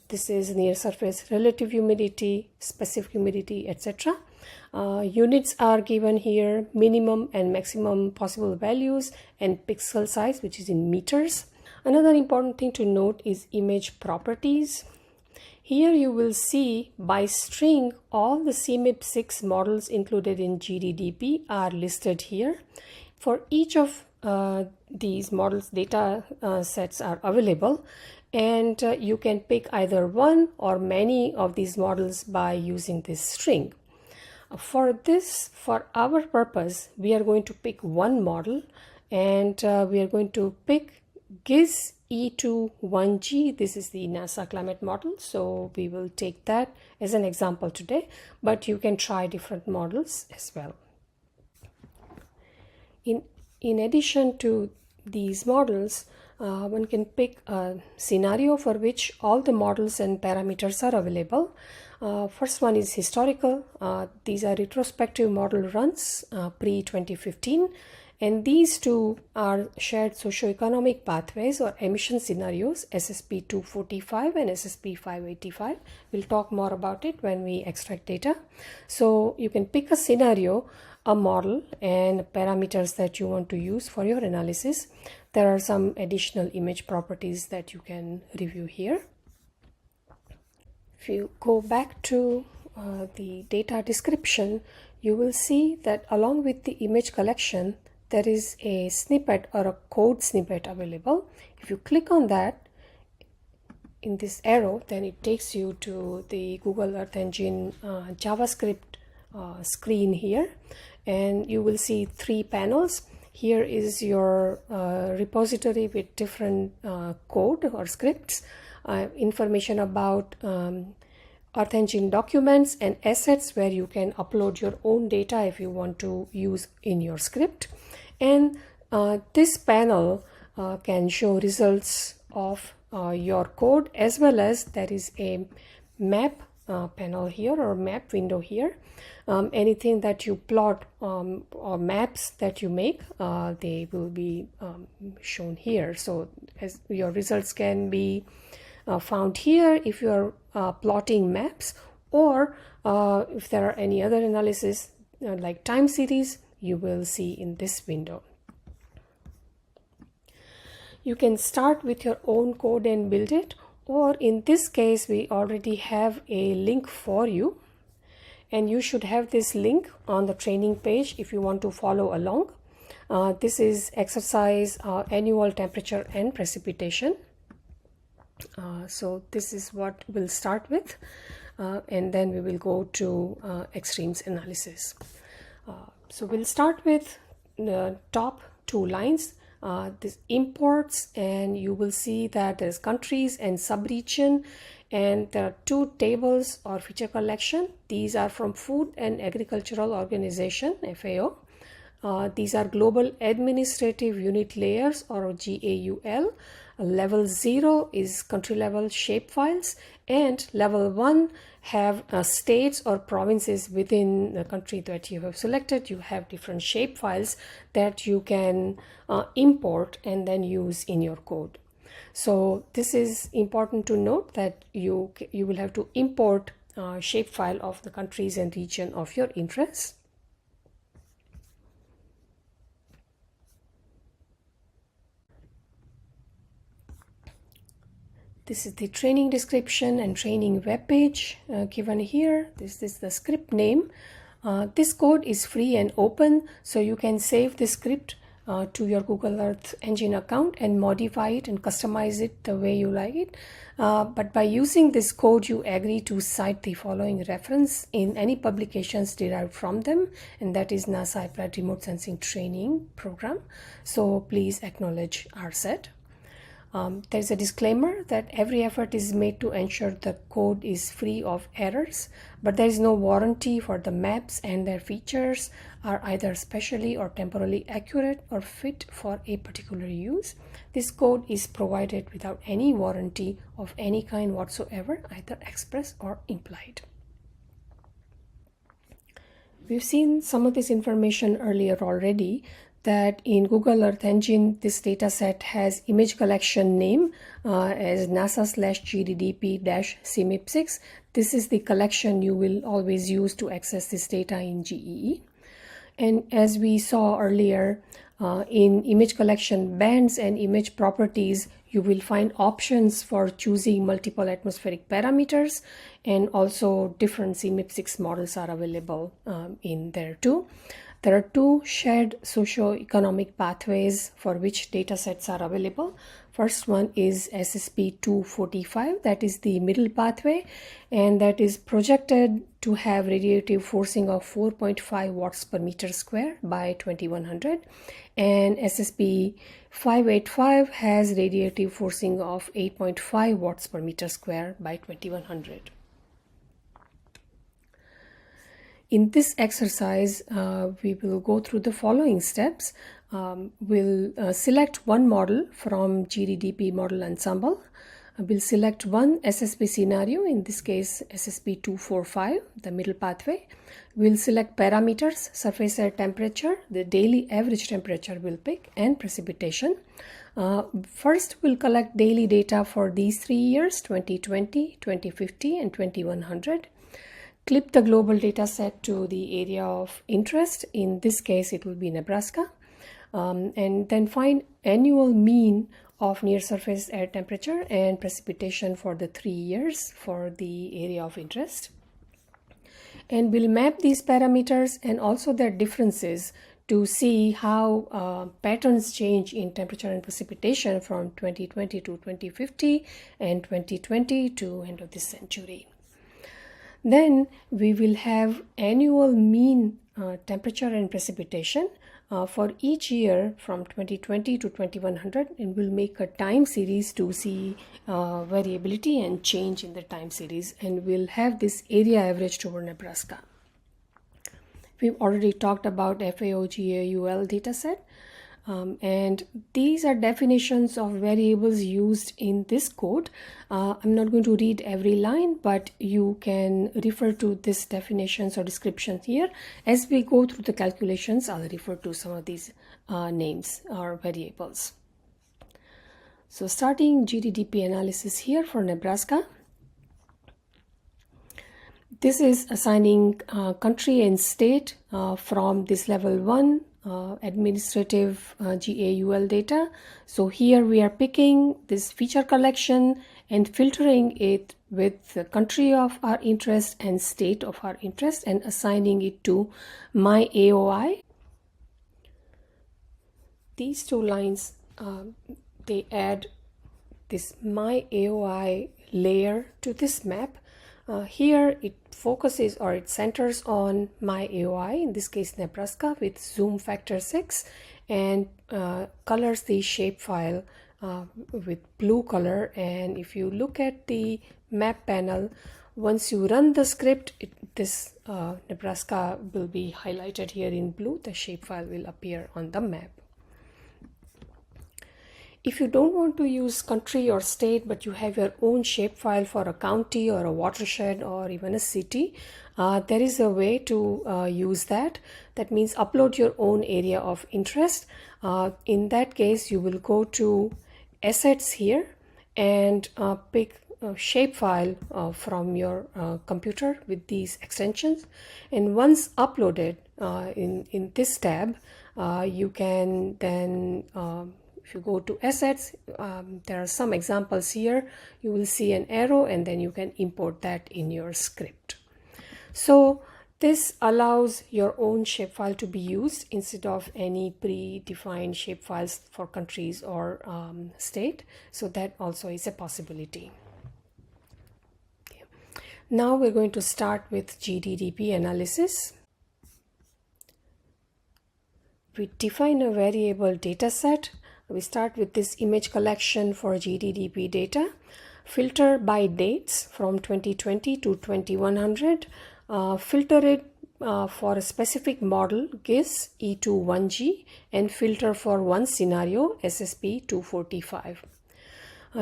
This is near surface relative humidity, specific humidity, etc. Units are given here, minimum and maximum possible values, and pixel size, which is in meters. Another important thing to note is image properties. Here you will see by string all the CMIP6 models included in GDDP are listed here. For each of these models, data sets are available, and you can pick either one or many of these models by using this string. For our purpose, we are going to pick one model, and we are going to pick GIS E21G. This is the NASA climate model, so we will take that as an example today, but you can try different models as well. In addition to these models, one can pick a scenario for which all the models and parameters are available. First one is historical. These are retrospective model runs pre-2015, and these two are shared socioeconomic pathways or emission scenarios, SSP 245 and SSP 585. We'll talk more about it when we extract data. So you can pick a scenario, a model, and parameters that you want to use for your analysis. There are some additional image properties that you can review here. If you go back to the data description, you will see that along with the image collection, there is a snippet or a code snippet available. If you click on that in this arrow, then it takes you to the Google Earth Engine JavaScript screen here, and you will see 3 panels. Here is your repository with different code or scripts, information about Earth Engine documents and assets where you can upload your own data if you want to use in your script. And this panel can show results of your code, as well as there is a map panel here or map window here. Anything that you plot or maps that you make, they will be shown here. So as your results can be found here if you are plotting maps, or if there are any other analysis like time series, you will see in this window. You can start with your own code and build it, or in this case we already have a link for you, and you should have this link on the training page if you want to follow along. This is exercise annual temperature and precipitation. So this is what we'll start with, and then we will go to extremes analysis. So we'll start with the top 2 lines, this imports, and you will see that there's countries and sub-region, and there are 2 tables or feature collection. These are from Food and Agricultural Organization, FAO. These are Global Administrative Unit Layers, or GAUL. Level 0 is country level shapefiles, and level 1 have states or provinces within the country that you have selected. You have different shapefiles that you can import and then use in your code. So this is important to note, that you will have to import shapefile of the countries and region of your interest. This is the training description and training web page given here. This is the script name. This code is free and open, so you can save the script to your Google Earth Engine account and modify it and customize it the way you like it. But by using this code, you agree to cite the following reference in any publications derived from them, and that is NASA Applied Remote Sensing Training Program. So please acknowledge ARSET. There's a disclaimer that every effort is made to ensure the code is free of errors, but there is no warranty for the maps, and their features are either specially or temporally accurate or fit for a particular use. This code is provided without any warranty of any kind whatsoever, either express or implied. We've seen some of this information earlier already, that in Google Earth Engine, this dataset has image collection name as NASA/GDDP-CMIP6. This is the collection you will always use to access this data in GEE. And as we saw earlier, in image collection bands and image properties, you will find options for choosing multiple atmospheric parameters, and also different CMIP6 models are available in there too. There are 2 shared socio-economic pathways for which datasets are available. First one is SSP 245, that is the middle pathway, and that is projected to have radiative forcing of 4.5 watts per meter square by 2100. And SSP 585 has radiative forcing of 8.5 watts per meter square by 2100. In this exercise, we will go through the following steps. we'll select one model from GDDP model ensemble. We'll select one SSP scenario, in this case SSP 245, the middle pathway. We'll select parameters, surface air temperature, the daily average temperature we'll pick, and precipitation. First, we'll collect daily data for these 3 years, 2020, 2050, and 2100. Clip the global data set to the area of interest. In this case, it will be Nebraska. And then find annual mean of near surface air temperature and precipitation for the 3 years for the area of interest. And we'll map these parameters and also their differences to see how patterns change in temperature and precipitation from 2020 to 2050 and 2020 to end of this century. Then we will have annual mean temperature and precipitation for each year from 2020 to 2100, and we'll make a time series to see variability and change in the time series, and we'll have this area averaged over Nebraska. We've already talked about FAO-GAUL dataset, and these are definitions of variables used in this code. I'm not going to read every line, but you can refer to these definitions or descriptions here. As we go through the calculations, I'll refer to some of these names or variables. So starting GDDP analysis here for Nebraska. This is assigning country and state from this level 1 administrative GAUL data. So here we are picking this feature collection and filtering it with the country of our interest and state of our interest and assigning it to my AOI. These two lines, they add this my AOI layer to this map. Here it focuses or it centers on my AOI, in this case Nebraska, with zoom factor 6, and colors the shapefile with blue color. And if you look at the map panel, once you run the script, this Nebraska will be highlighted here in blue. The shapefile will appear on the map. If you don't want to use country or state, but you have your own shapefile for a county or a watershed or even a city, there is a way to use that. That means upload your own area of interest. In that case, you will go to assets here and pick a shapefile from your computer with these extensions. And once uploaded in this tab, you can then if you go to assets, there are some examples here. You will see an arrow and then you can import that in your script. So this allows your own shapefile to be used instead of any predefined shapefiles for countries or state. So that also is a possibility. Okay. Now we're going to start with GDDP analysis. We define a variable dataset. We start with this image collection for GDDP data, filter by dates from 2020 to 2100, filter it for a specific model GIS E21G, and filter for one scenario SSP 245.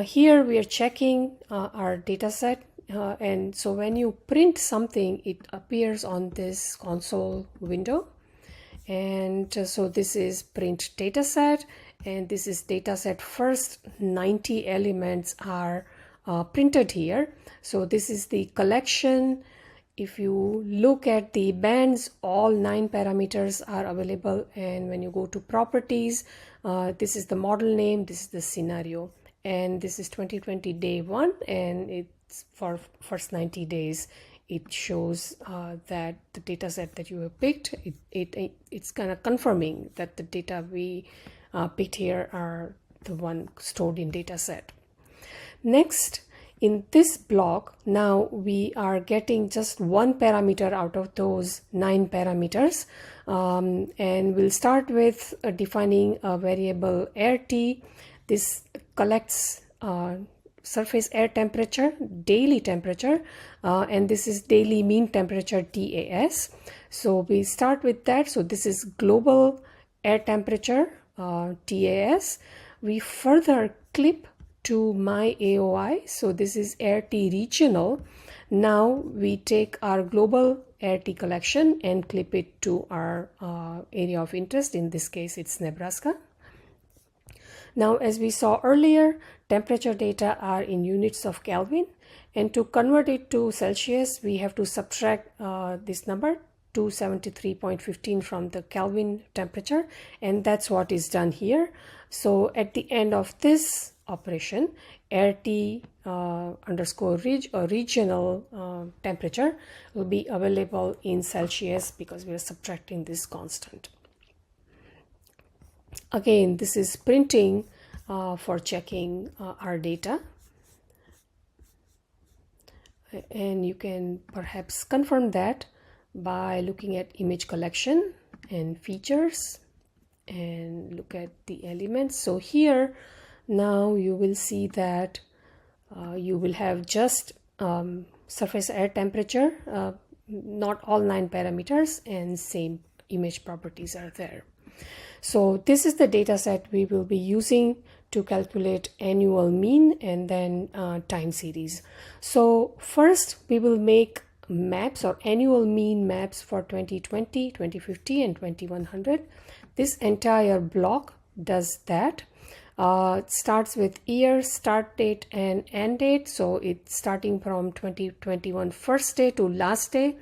Here we are checking our data set, and so when you print something, it appears on this console window. And so this is print dataset, and this is dataset. First 90 elements are printed here. So this is the collection. If you look at the bands, all 9 parameters are available, and when you go to properties, this is the model name, this is the scenario, and this is 2020 day 1, and it's for first 90 days. It shows that the data set that you have picked, it's kind of confirming that the data we picked here are the one stored in data set. Next, in this block, now we are getting just one parameter out of those 9 parameters, and we'll start with defining a variable AirT. This collects surface air temperature, daily temperature, and this is daily mean temperature TAS. So we start with that. So this is global air temperature TAS, we further clip to my AOI. So this is ART regional. Now we take our global ART collection and clip it to our area of interest. In this case, it's Nebraska. Now, as we saw earlier, temperature data are in units of Kelvin, and to convert it to Celsius, we have to subtract this number 273.15 from the Kelvin temperature, and that's what is done here. So at the end of this operation, ART underscore regional temperature will be available in Celsius because we are subtracting this constant. Again, this is printing for checking our data, and you can perhaps confirm that by looking at image collection and features and look at the elements. So here now you will see that you will have just surface air temperature, not all 9 parameters, and same image properties are there. So this is the data set we will be using to calculate annual mean and then time series. So first we will make maps or annual mean maps for 2020, 2050 and 2100. This entire block does that. It starts with year, start date and end date. So it's starting from 2021 first day to last day.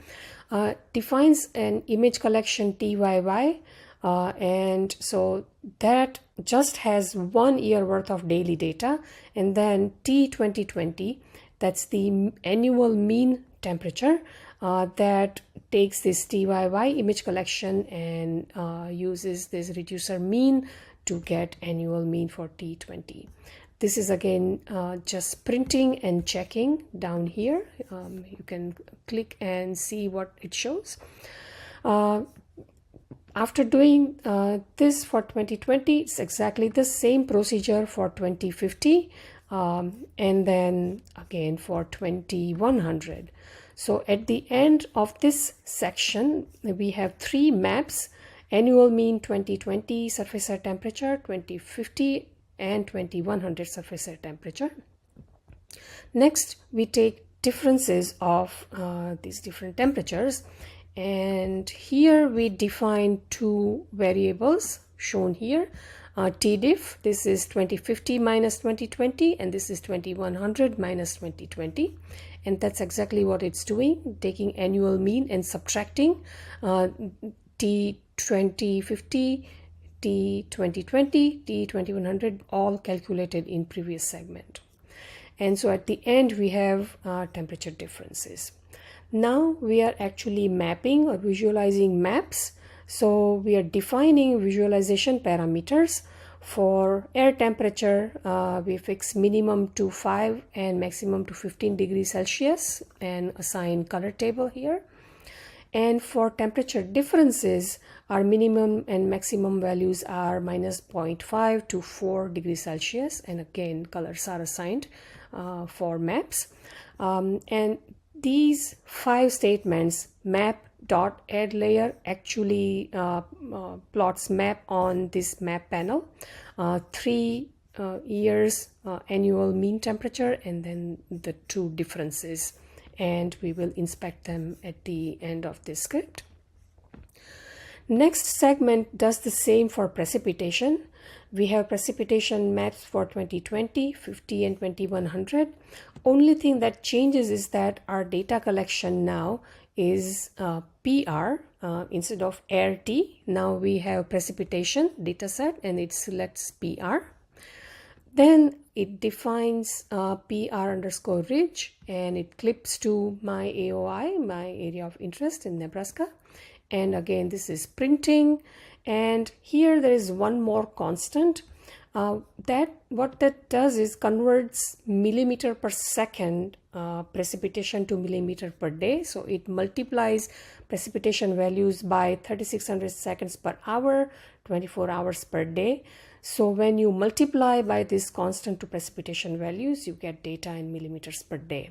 Defines an image collection TYY. And so that just has 1 year worth of daily data, and then T2020, that's the annual mean temperature, that takes this TYY image collection and uses this reducer mean to get annual mean for T20. This is again just printing and checking down here. You can click and see what it shows. After doing this for 2020, it's exactly the same procedure for 2050 and then again for 2100. So at the end of this section, we have 3 maps: annual mean 2020 surface air temperature, 2050 and 2100 surface air temperature. Next, we take differences of these different temperatures. And here we define 2 variables shown here. TDIF, this is 2050 minus 2020, and this is 2100 minus 2020. And that's exactly what it's doing, taking annual mean and subtracting T2050, T2020, T2100, all calculated in previous segment. And so at the end we have temperature differences. Now we are actually mapping or visualizing maps. So we are defining visualization parameters. For air temperature, we fix minimum to 5 and maximum to 15 degrees Celsius and assign color table here. And for temperature differences, our minimum and maximum values are minus 0.5 to 4 degrees Celsius, and again colors are assigned for maps. And these 5 statements, map dot add layer, actually plots map on this map panel, 3 years annual mean temperature, and then the 2 differences, and we will inspect them at the end of this script. Next segment does the same for precipitation. We have precipitation maps for 2020, 50 and 2100. Only thing that changes is that our data collection now is PR instead of ART. Now we have precipitation data set and it selects PR. Then it defines PR underscore ridge and it clips to my AOI, my area of interest in Nebraska. And again, this is printing. And here there is one more constant. What that does is converts millimeter per second precipitation to millimeter per day. So it multiplies precipitation values by 3600 seconds per hour, 24 hours per day. So when you multiply by this constant to precipitation values, you get data in millimeters per day.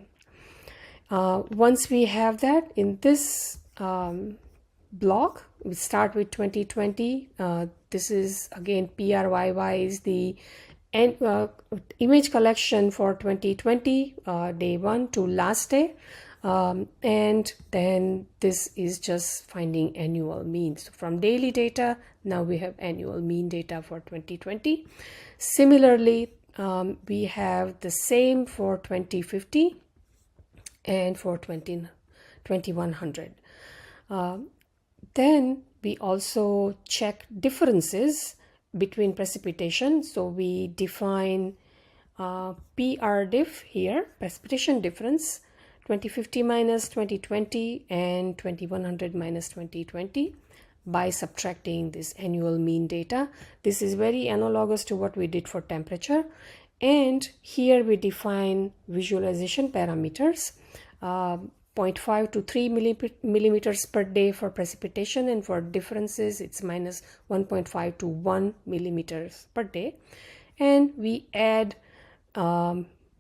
Once we have that in this block, we start with 2020. this is again PRYY is the image collection for 2020, day 1 to last day. And then this is just finding annual mean. So from daily data, now we have annual mean data for 2020. Similarly, we have the same for 2050 and for 2100. Then we also check differences between precipitation. So we define PRDIF here, precipitation difference, 2050 minus 2020 and 2100 minus 2020 by subtracting this annual mean data. This is very analogous to what we did for temperature. And here we define visualization parameters, 0.5 to 3 millimeters per day for precipitation, and for differences it's minus 1.5 to 1 millimeters per day. And we add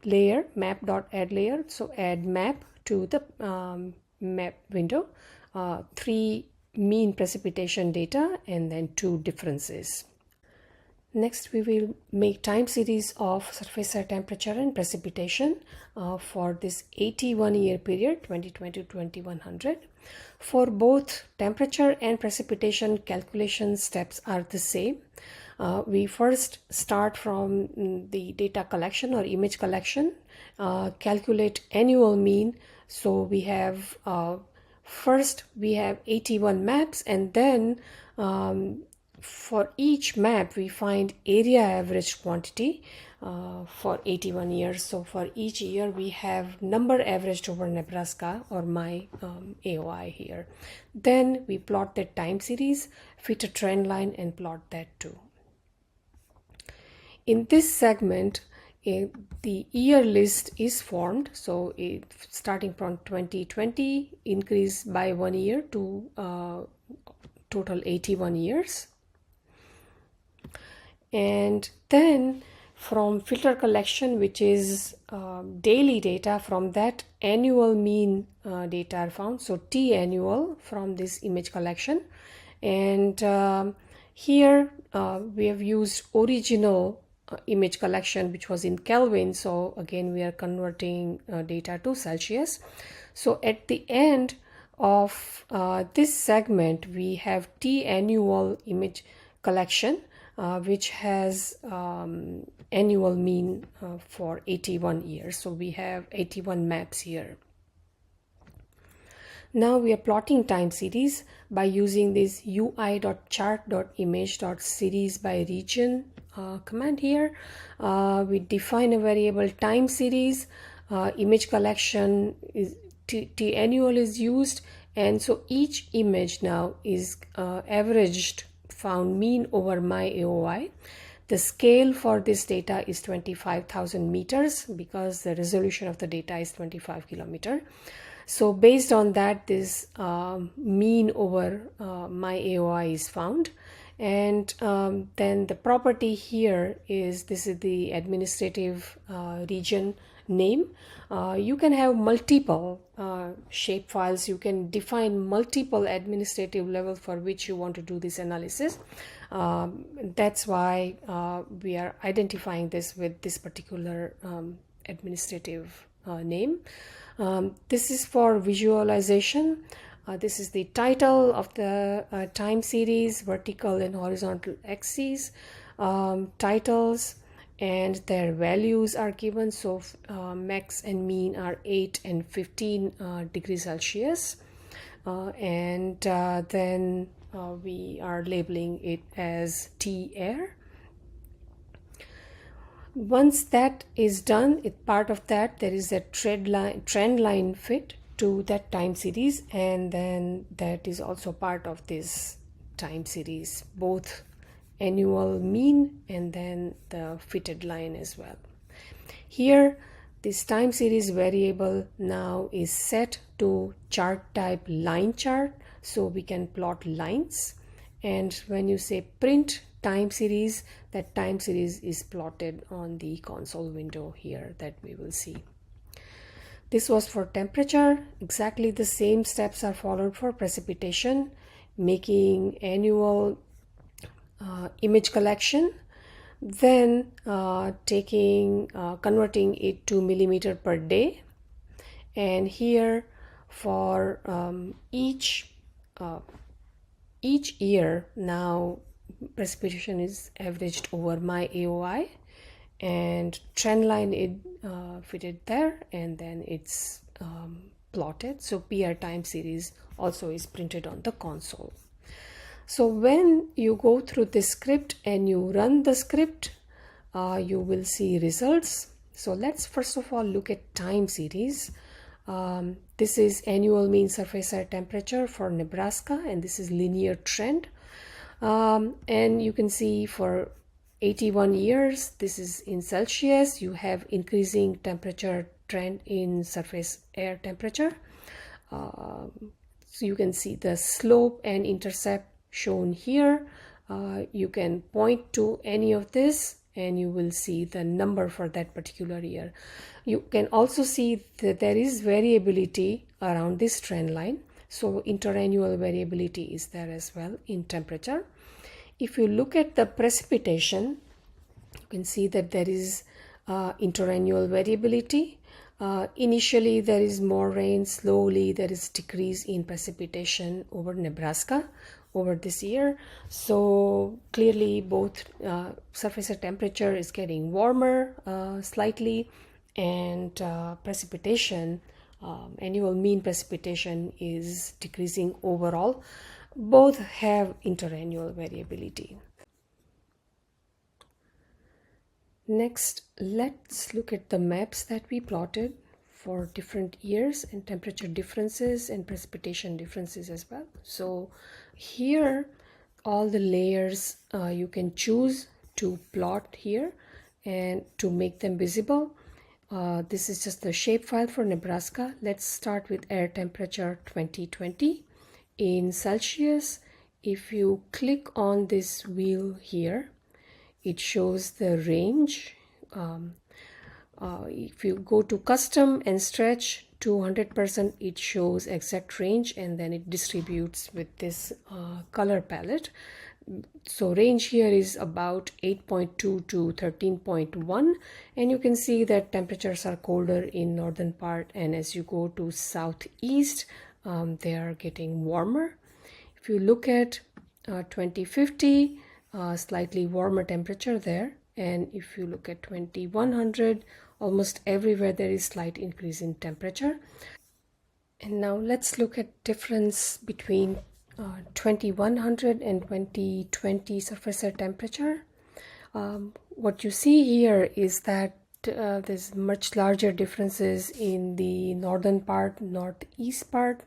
layer, map.add layer. So add map to the map window, 3 mean precipitation data and then 2 differences. Next, we will make time series of surface air temperature and precipitation for this 81-year period, 2020 to 2100. For both temperature and precipitation, calculation steps are the same. We first start from the data collection or image collection, calculate annual mean. So we have first we have 81 maps, and then for each map we find area average quantity for 81 years. So for each year we have number averaged over Nebraska, or my AOI here. Then we plot the time series, fit a trend line and plot that too. In this segment, the year list is formed. So starting from 2020, increase by 1 year to total 81 years. And then from filter collection, which is daily data, from that annual mean data are found. So T annual from this image collection. And here we have used original image collection, which was in Kelvin. So again, we are converting data to Celsius. So at the end of this segment, we have T annual image collection, which has annual mean for 81 years. So we have 81 maps here. Now we are plotting time series by using this ui.chart.image.series by region command here. We define a variable time series, image collection is T annual is used, and so each image now is averaged found mean over my AOI. The scale for this data is 25,000 meters because the resolution of the data is 25 kilometer. So based on that, this mean over my AOI is found. And then the property here is, this is the administrative region name. You can have multiple shape files. You can define multiple administrative levels for which you want to do this analysis. That's why we are identifying this with this particular administrative name. This is for visualization. This is the title of the time series, vertical and horizontal axes, titles, and their values are given. So max and mean are 8 and 15 degrees Celsius. And then we are labeling it as T air. Once that is done, part of that, there is a trend line fit to that time series, and then that is also part of this time series, both annual mean and then the fitted line as well. Here, this time series variable now is set to chart type line chart, so we can plot lines. And when you say print time series, that time series is plotted on the console window here that we will see. This was for temperature. Exactly the same steps are followed for precipitation, making annual image collection, then converting it to millimeter per day, and here for each year now precipitation is averaged over my AOI, and trend line it fitted there, and then it's plotted. So PR time series also is printed on the console. So when you go through this script and you run the script, you will see results. So let's first of all look at time series. This is annual mean surface air temperature for Nebraska, and this is linear trend. And you can see for 81 years, this is in Celsius, you have increasing temperature trend in surface air temperature. So you can see the slope and intercept shown here. You can point to any of this and you will see the number for that particular year. You can also see that there is variability around this trend line. So interannual variability is there as well in temperature. If you look at the precipitation, you can see that there is interannual variability. Initially there is more rain, slowly there is decrease in precipitation over Nebraska over this year. So clearly both surface air temperature is getting warmer slightly, and precipitation, annual mean precipitation is decreasing overall. Both have interannual variability. Next, let's look at the maps that we plotted for different years and temperature differences and precipitation differences as well. So here all the layers you can choose to plot here and to make them visible. This is just the shapefile for Nebraska. Let's start with air temperature 2020 in Celsius. If you click on this wheel here, it shows the range. If you go to custom and stretch to 100%, it shows exact range, and then it distributes with this color palette. So range here is about 8.2 to 13.1, and you can see that temperatures are colder in northern part, and as you go to southeast they are getting warmer. If you look at 2050, slightly warmer temperature there, and if you look at 2100, almost everywhere there is slight increase in temperature. And now let's look at difference between 2100 and 2020 surface air temperature. What you see here is that there's much larger differences in the northern part, northeast part,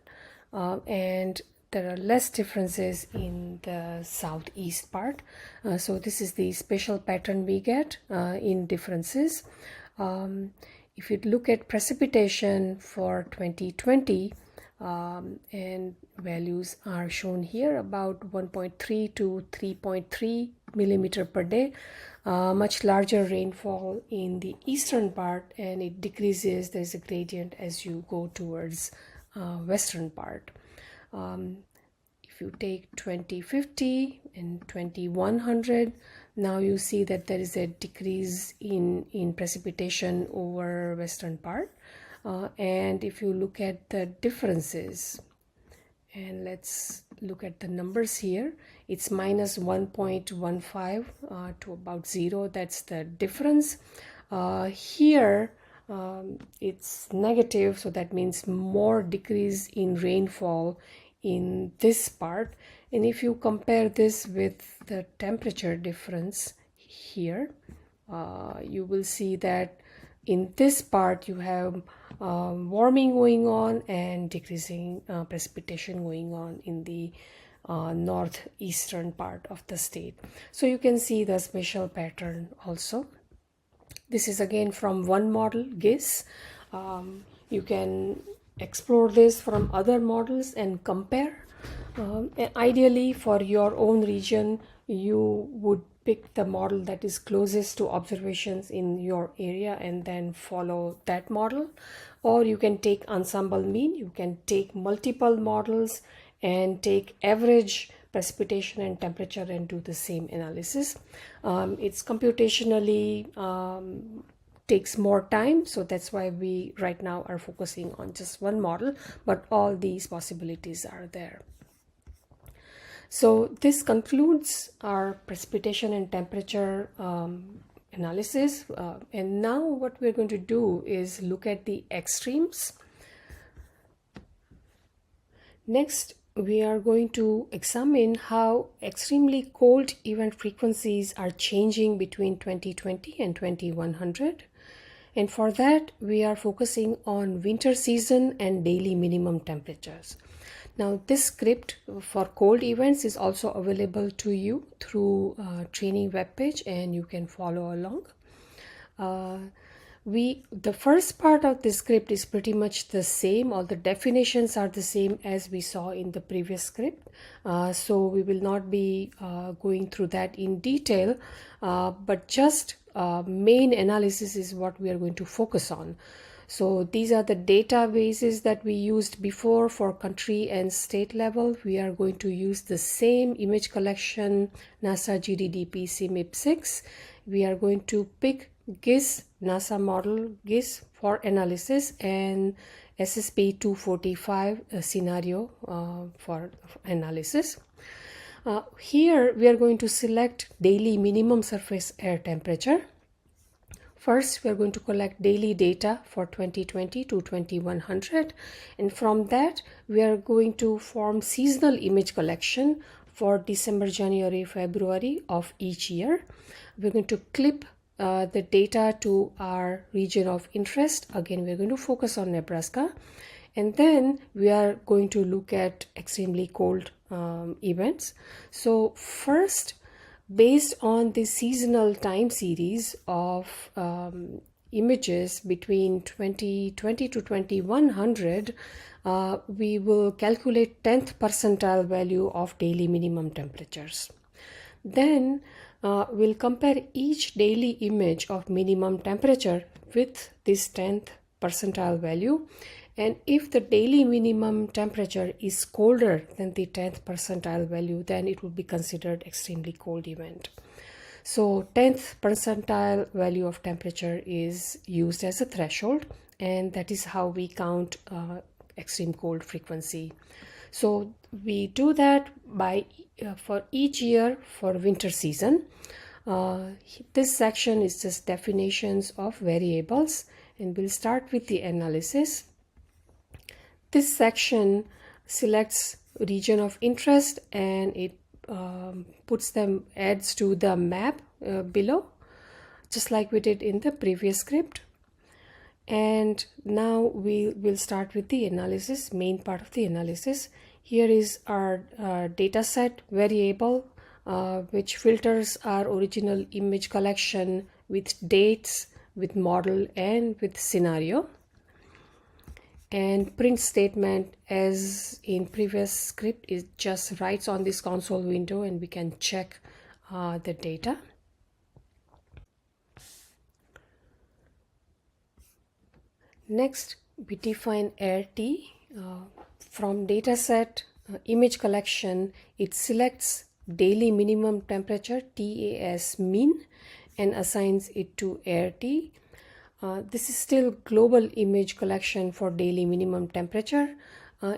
and there are less differences in the southeast part. So this is the special pattern we get in differences. If you look at precipitation for 2020, and values are shown here, about 1.3 to 3.3 millimeter per day. Much larger rainfall in the eastern part, and it decreases. There's a gradient as you go towards western part. If you take 2050 and 2100, now you see that there is a decrease in precipitation over western part. And if you look at the differences, and let's look at the numbers here, it's minus 1.15 to about 0. That's the difference. Here it's negative, so that means more decrease in rainfall in this part. And if you compare this with the temperature difference here, you will see that in this part you have warming going on and decreasing precipitation going on in the northeastern part of the state. So you can see the spatial pattern also. This is again from one model, GIS. You can explore this from other models and compare. Ideally for your own region, you would pick the model that is closest to observations in your area and then follow that model. Or you can take ensemble mean, you can take multiple models and take average precipitation and temperature and do the same analysis. It's computationally takes more time, so that's why we right now are focusing on just one model, but all these possibilities are there. So this concludes our precipitation and temperature analysis, and now what we're going to do is look at the extremes. Next, we are going to examine how extremely cold event frequencies are changing between 2020 and 2100. And for that, we are focusing on winter season and daily minimum temperatures. Now, this script for cold events is also available to you through training webpage, and you can follow along. The first part of the script is pretty much the same. All the definitions are the same as we saw in the previous script. So we will not be going through that in detail, but just main analysis is what we are going to focus on. So these are the databases that we used before for country and state level. We are going to use the same image collection, NASA GDDP-CMIP6. We are going to pick GIS, NASA model GIS for analysis, and SSP 245 scenario for analysis. Here we are going to select daily minimum surface air temperature. First, we are going to collect daily data for 2020 to 2100, and from that we are going to form seasonal image collection for December, January, February of each year. We're going to clip the data to our region of interest. Again, we're going to focus on Nebraska, and then we are going to look at extremely cold events. So first, based on the seasonal time series of images between 2020 to 2100, we will calculate 10th percentile value of daily minimum temperatures. Then we'll compare each daily image of minimum temperature with this 10th percentile value, and if the daily minimum temperature is colder than the 10th percentile value, then it will be considered extremely cold event. So 10th percentile value of temperature is used as a threshold, and that is how we count extreme cold frequency. So we do that by for each year for winter season. This section is just definitions of variables, and we'll start with the analysis. This section selects region of interest, and it adds to the map below, just like we did in the previous script. And now we will start with the analysis, main part of the analysis. Here is our dataset variable, which filters our original image collection with dates, with model, and with scenario. And print statement, as in previous script, is just writes on this console window, and we can check the data. Next, we define ART. From dataset image collection, it selects daily minimum temperature, TAS mean, and assigns it to ART. This is still global image collection for daily minimum temperature.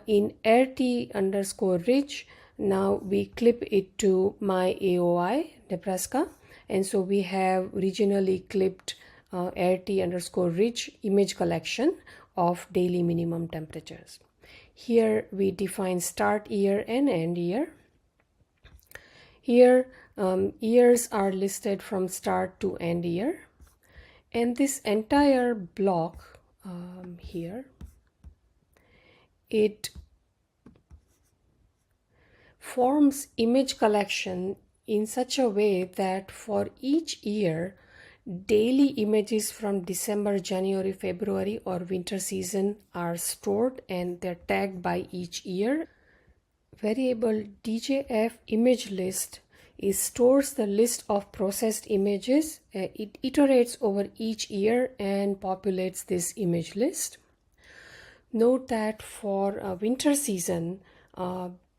In ART_ridge, now we clip it to my AOI, Nebraska, and so we have regionally clipped ART_ridge image collection of daily minimum temperatures. Here we define start year and end year. Here years are listed from start to end year. And this entire block here, it forms image collection in such a way that for each year, daily images from December, January, February, or winter season are stored, and they're tagged by each year. Variable DJF image list stores the list of processed images. It iterates over each year and populates this image list. Note that for winter season,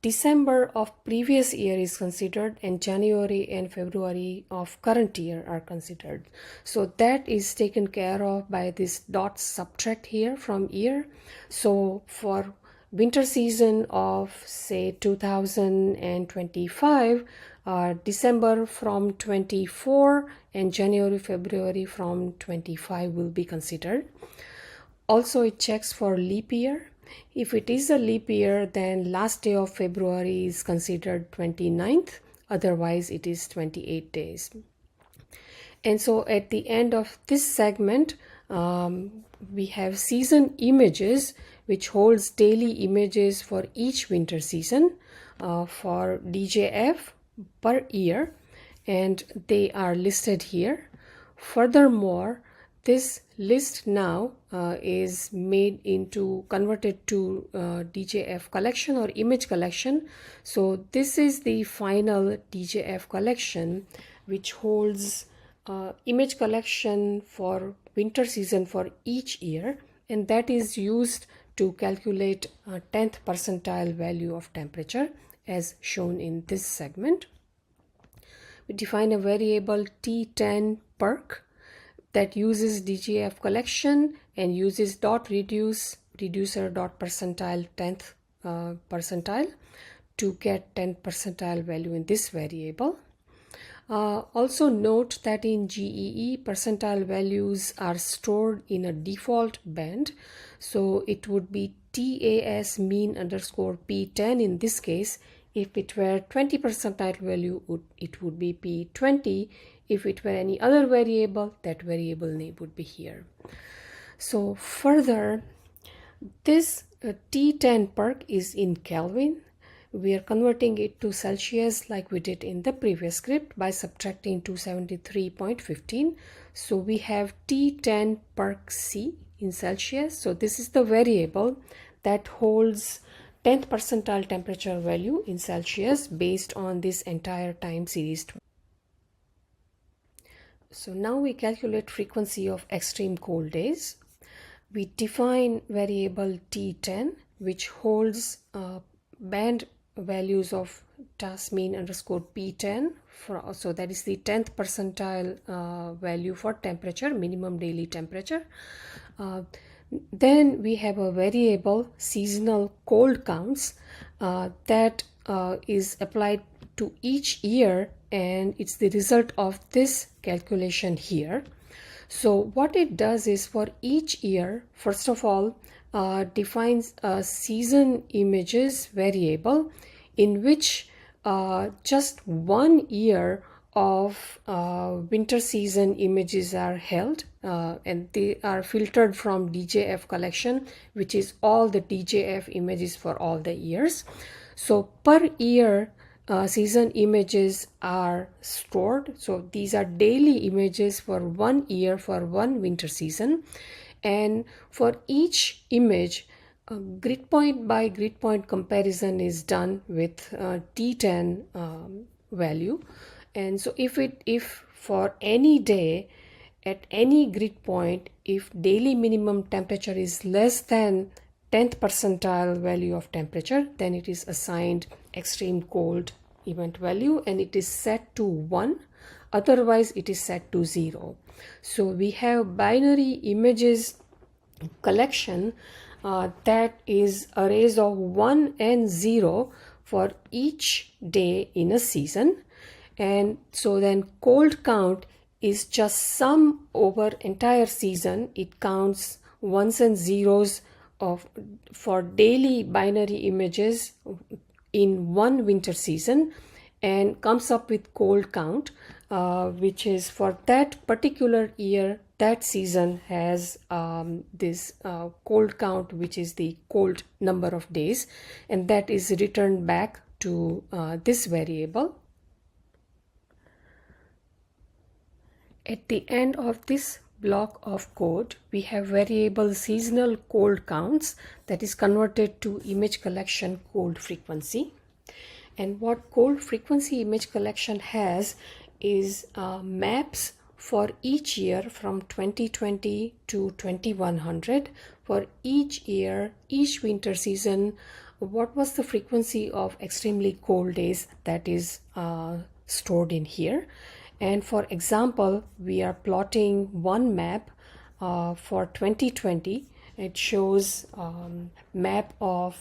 December of previous year is considered, and January and February of current year are considered. So that is taken care of by this dot subtract here from year. So for winter season of say 2025, December from 24 and January, February from 25 will be considered. Also, it checks for leap year. If it is a leap year, then last day of February is considered 29th, otherwise it is 28 days. And so at the end of this segment, we have season images, which holds daily images for each winter season for DJF per year, and they are listed here. Furthermore, this list now is converted to DJF collection or image collection. So this is the final DJF collection, which holds image collection for winter season for each year, and that is used to calculate 10th percentile value of temperature as shown in this segment. We define a variable T10 perk that uses DJF collection and uses dot reducer dot percentile 10th percentile to get 10th percentile value in this variable. Also note that in GEE, percentile values are stored in a default band. So it would be TAS mean underscore P10 in this case. If it were 20 percentile value, it would be P20. If it were any other variable, that variable name would be here. So further, this T10 perk is in Kelvin. We are converting it to Celsius like we did in the previous script by subtracting 273.15. So we have T10 perk C in Celsius. So this is the variable that holds 10th percentile temperature value in Celsius based on this entire time series. So now we calculate frequency of extreme cold days. We define variable T10, which holds band values of TAS mean underscore P10 so that is the 10th percentile value for temperature, minimum daily temperature. Then we have a variable seasonal cold counts that is applied to each year, and it's the result of this calculation here. So what it does is for each year, first of all, defines a season images variable in which just 1 year of winter season images are held, and they are filtered from DJF collection, which is all the DJF images for all the years. So per year, season images are stored. So these are daily images for 1 year for one winter season, and for each image, grid point by grid point comparison is done with T10 value. And so if for any day at any grid point, if daily minimum temperature is less than 10th percentile value of temperature, then it is assigned extreme cold event value and it is set to 1, otherwise it is set to 0. So we have binary images collection that is arrays of 1 and 0 for each day in a season, and so then cold count is just sum over entire season. It counts ones and zeros for daily binary images in one winter season and comes up with cold count, which is for that particular year, that season has this cold count, which is the cold number of days, and that is returned back to this variable. At the end of this block of code, we have variable seasonal cold counts that is converted to image collection cold frequency. And what cold frequency image collection has is maps for each year from 2020 to 2100. For each year, each winter season, what was the frequency of extremely cold days that is stored in here. And for example, we are plotting one map for 2020. It shows map of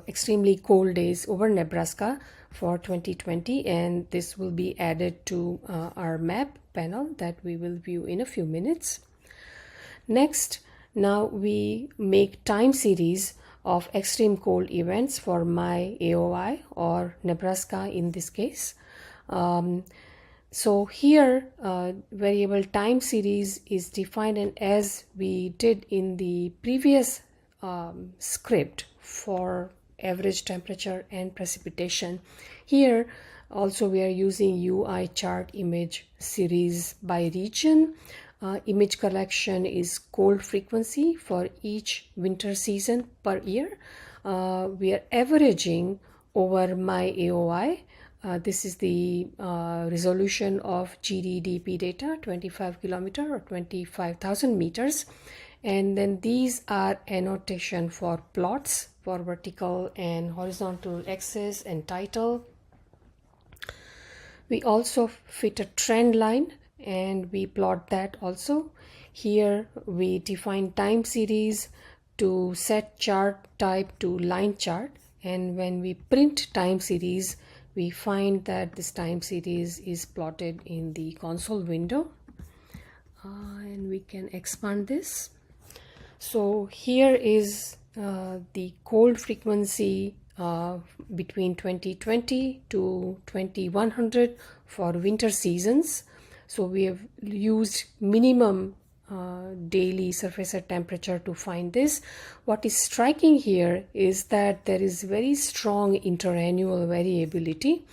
extremely cold days over Nebraska for 2020, and this will be added to our map panel that we will view in a few minutes. Next, now we make time series of extreme cold events for my AOI or Nebraska in this case. So here variable time series is defined, and as we did in the previous script for average temperature and precipitation, here also we are using UI chart image series by region. Image collection is cold frequency for each winter season per year. We are averaging over my AOI. This is the resolution of GDDP data, 25 kilometer or 25,000 meters. And then these are annotation for plots for vertical and horizontal axis and title. We also fit a trend line and we plot that also. Here we define time series to set chart type to line chart, and when we print time series, we find that this time series is plotted in the console window, and we can expand this. So here is the cold frequency between 2020 to 2100 for winter seasons. So we have used minimum daily surface air temperature to find this. What is striking here is that there is very strong interannual variability.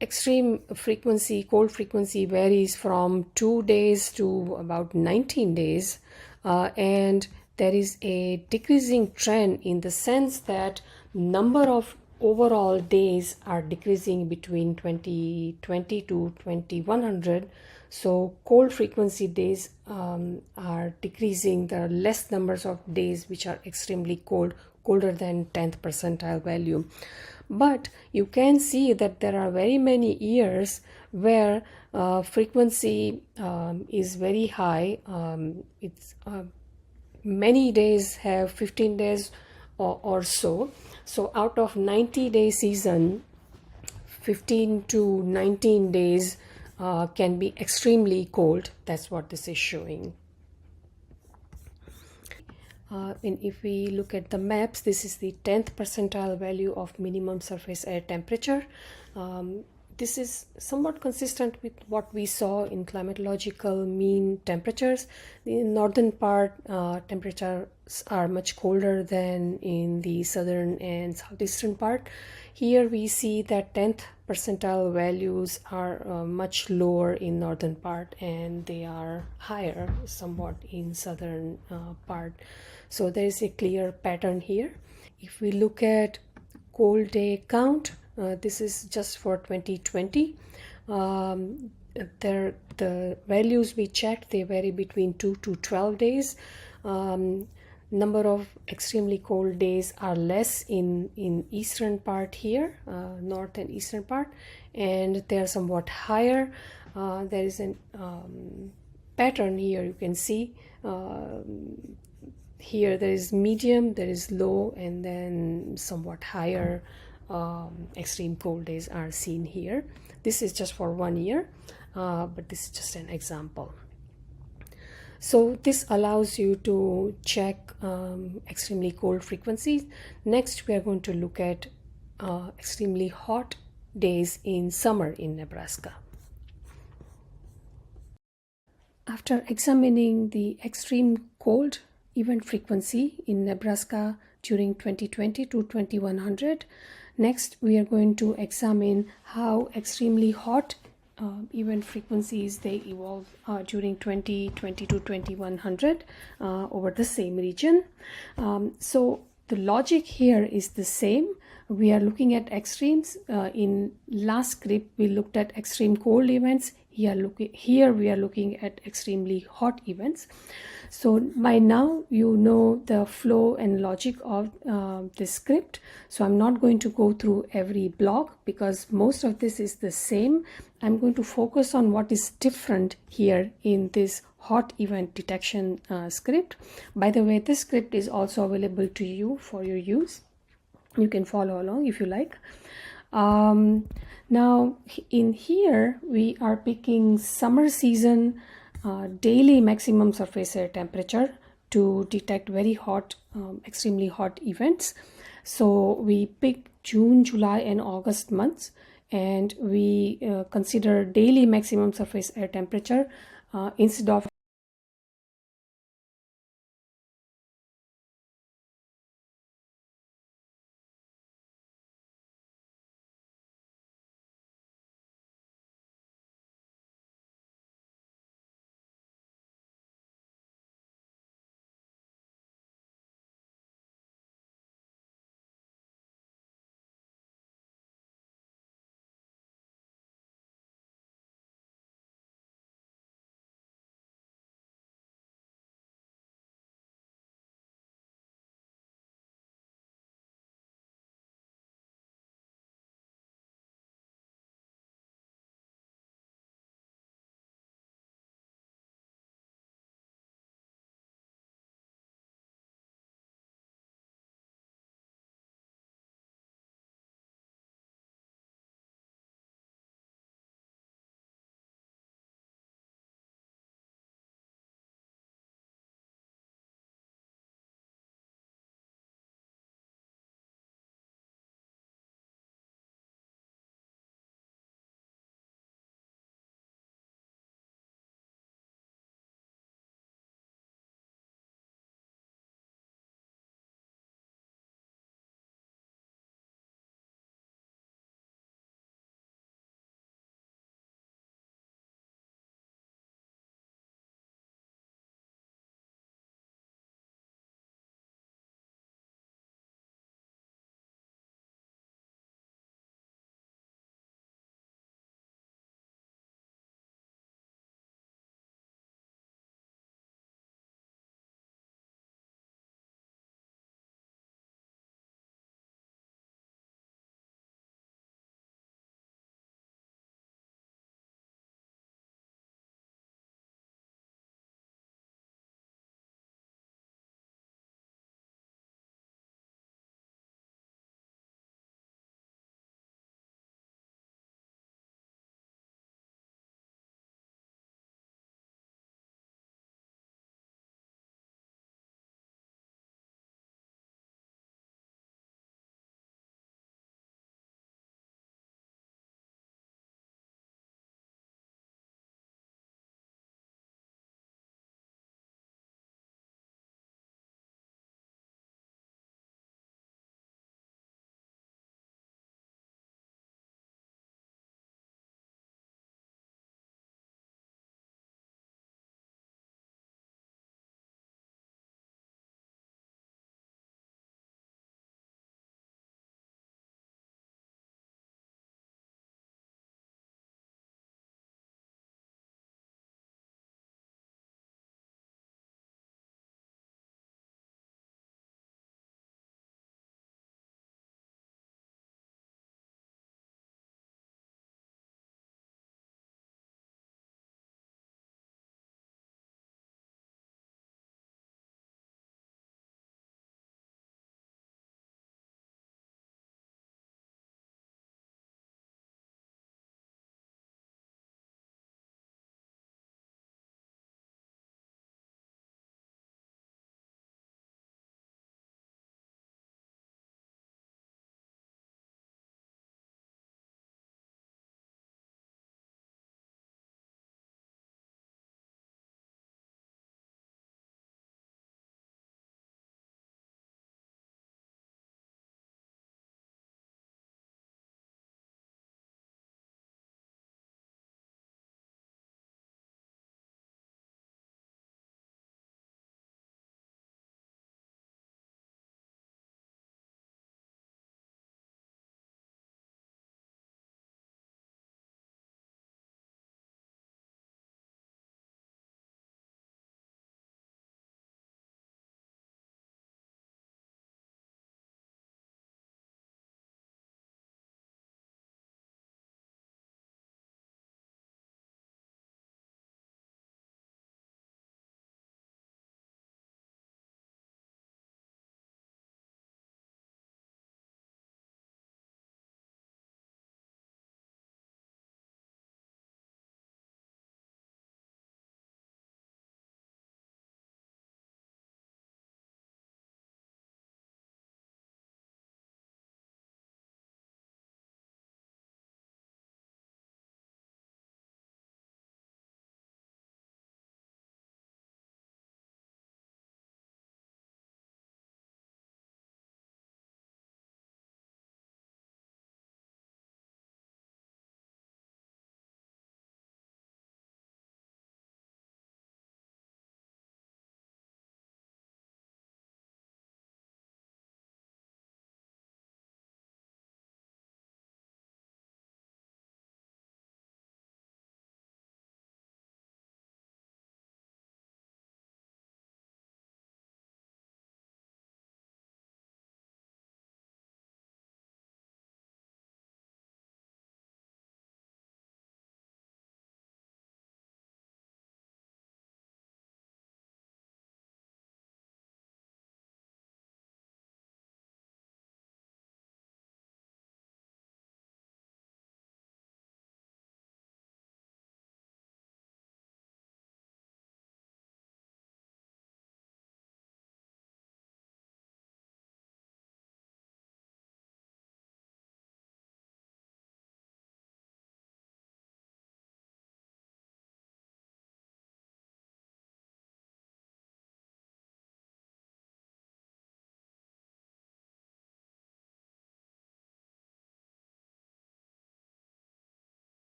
Extreme frequency, cold frequency varies from 2 days to about 19 days, and there is a decreasing trend in the sense that number of overall days are decreasing between 2020 to 2100. So cold frequency days are decreasing. There are less numbers of days which are extremely cold, colder than 10th percentile value. But you can see that there are very many years where frequency is very high. Many days have 15 days or so. So out of 90-day season, 15 to 19 days can be extremely cold. That's what this is showing. And if we look at the maps, this is the 10th percentile value of minimum surface air temperature. This is somewhat consistent with what we saw in climatological mean temperatures. The northern part temperatures are much colder than in the southern and southeastern part. Here we see that 10th percentile values are much lower in northern part, and they are higher somewhat in southern part. So there is a clear pattern here. If we look at cold day count, this is just for 2020. The values we checked, they vary between 2 to 12 days. Number of extremely cold days are less in eastern part here, north and eastern part, and they are somewhat higher. There is a pattern here. You can see here there is medium, there is low, and then somewhat higher extreme cold days are seen here. This is just for 1 year, but this is just an example. So this allows you to check extremely cold frequencies. Next, we are going to look at extremely hot days in summer in Nebraska. After examining the extreme cold event frequency in Nebraska during 2020 to 2100, next we are going to examine how extremely hot event frequencies they evolve during 2020 to 2100 over the same region. So the logic here is the same. We are looking at extremes. In last script we looked at extreme cold events. here we are looking at extremely hot events. So by now you know the flow and logic of this script, so I'm not going to go through every block because most of this is the same. I'm going to focus on what is different here in this hot event detection script. By the way, this script is also available to you for your use. You can follow along if you like. Now in here we are picking summer season daily maximum surface air temperature to detect very hot, extremely hot events. So we pick June, July and August months, and we consider daily maximum surface air temperature instead of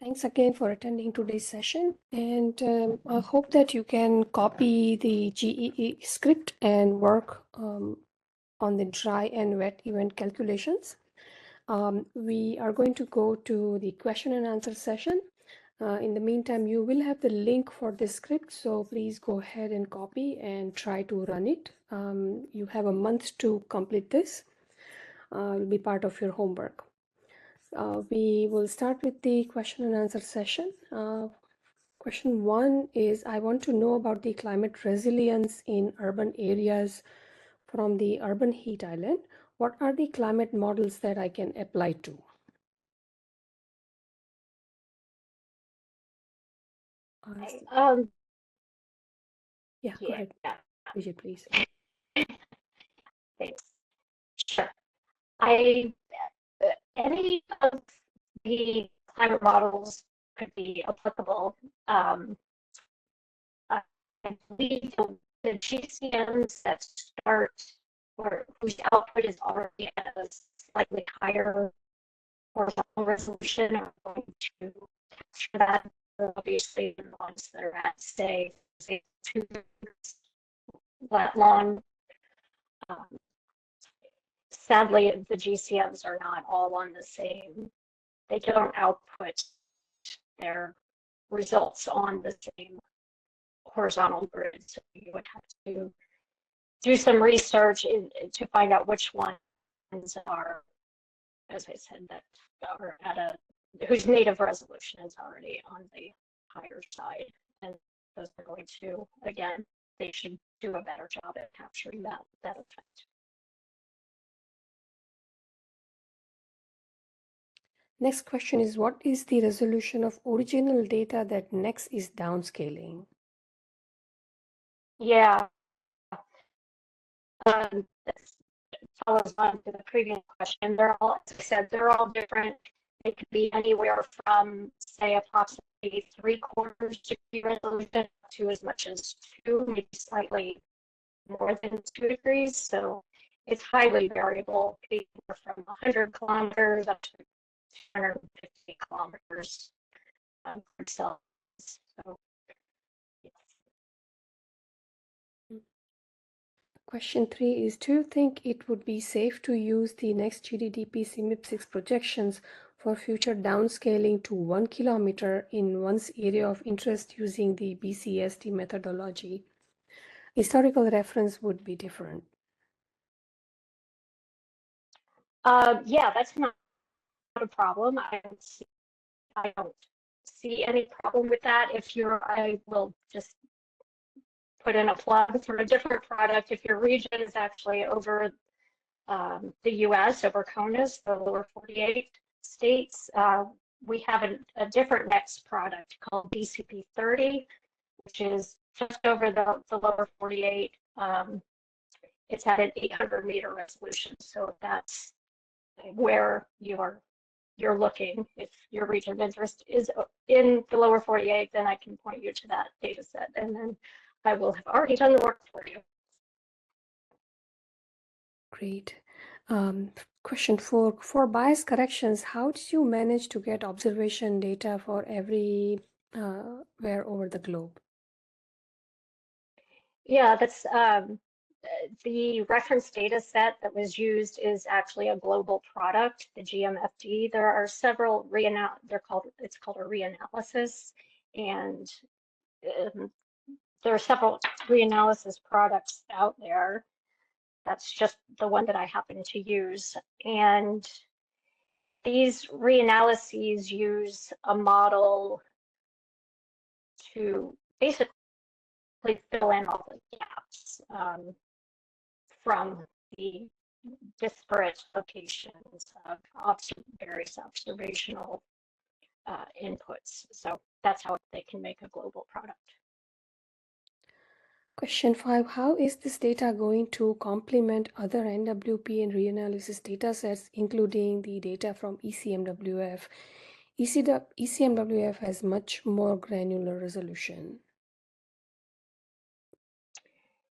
Thanks again for attending today's session, and I hope that you can copy the GEE script and work on the dry and wet event calculations. We are going to go to the question and answer session. In the meantime, you will have the link for this script, so please go ahead and copy and try to run it. You have a month to complete this. It'll be part of your homework. We will start with the question and answer session. Question 1 is, I want to know about the climate resilience in urban areas from the urban heat island. What are the climate models that I can apply to? Yeah, go ahead, Vijay, please. Thanks. Sure. Any of the climate models could be applicable. I believe the GCMs that start or whose output is already at a slightly higher horizontal resolution are going to capture that. Obviously, the ones that are at, say 2 meters that long. Sadly, the GCMs are not all on the same. They don't output their results on the same horizontal grid. So you would have to do some research to find out which ones are, as I said, that are at a whose native resolution is already on the higher side. And those are going to, again, they should do a better job at capturing that effect. Next question is, what is the resolution of original data that NEX is downscaling? Yeah, this follows on to the previous question. They're all, as I said, they're all different. It could be anywhere from, say, approximately 3/4 degree resolution to as much as 2, maybe slightly more than 2 degrees. So it's highly variable, anywhere from 100 kilometers up to 250 kilometers per cell. So, yes. Question 3 is, do you think it would be safe to use the NEX-GDDP-CMIP6 projections for future downscaling to 1 kilometer in one's area of interest using the BCSD methodology? Historical reference would be different. Yeah, that's not a problem. I don't see any problem with that. I will just put in a plug for a different product. If your region is actually over the US, over CONUS, the lower 48 states, we have a different NEX product called DCP30, which is just over the lower 48. It's at an 800-meter resolution. So that's where you're looking. If your region of interest is in the lower 48, then I can point you to that data set, and then I will have already done the work for you. Great. Question 4, for bias corrections, how did you manage to get observation data for every where over the globe? Yeah, that's the reference data set that was used is actually a global product, the GMFD. There are several it's called a reanalysis, and there are several reanalysis products out there. That's just the one that I happen to use. And these reanalyses use a model to basically fill in all the gaps from the disparate locations of various observational inputs. So that's how they can make a global product. Question 5, how is this data going to complement other NWP and reanalysis datasets, including the data from ECMWF? ECMWF has much more granular resolution.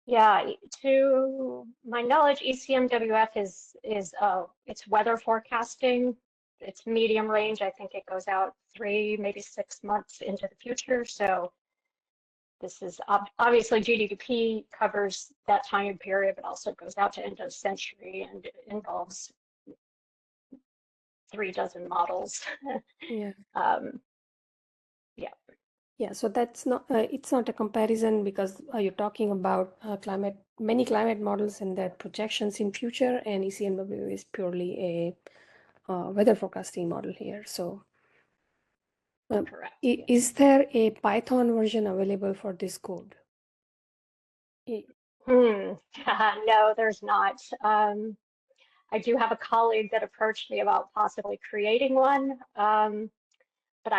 Yeah, to my knowledge, ECMWF is it's weather forecasting it's medium range. I think it goes out 3, maybe 6 months into the future. So this is obviously GDDP covers that time period, but also goes out to end of century and it involves 36 models. Yeah. Yeah. Yeah, so that's not, it's not a comparison because you're talking about many climate models and their projections in future, and ECMWF is purely a weather forecasting model here. So Correct. is there a Python version available for this code? No, there's not. I do have a colleague that approached me about possibly creating one, but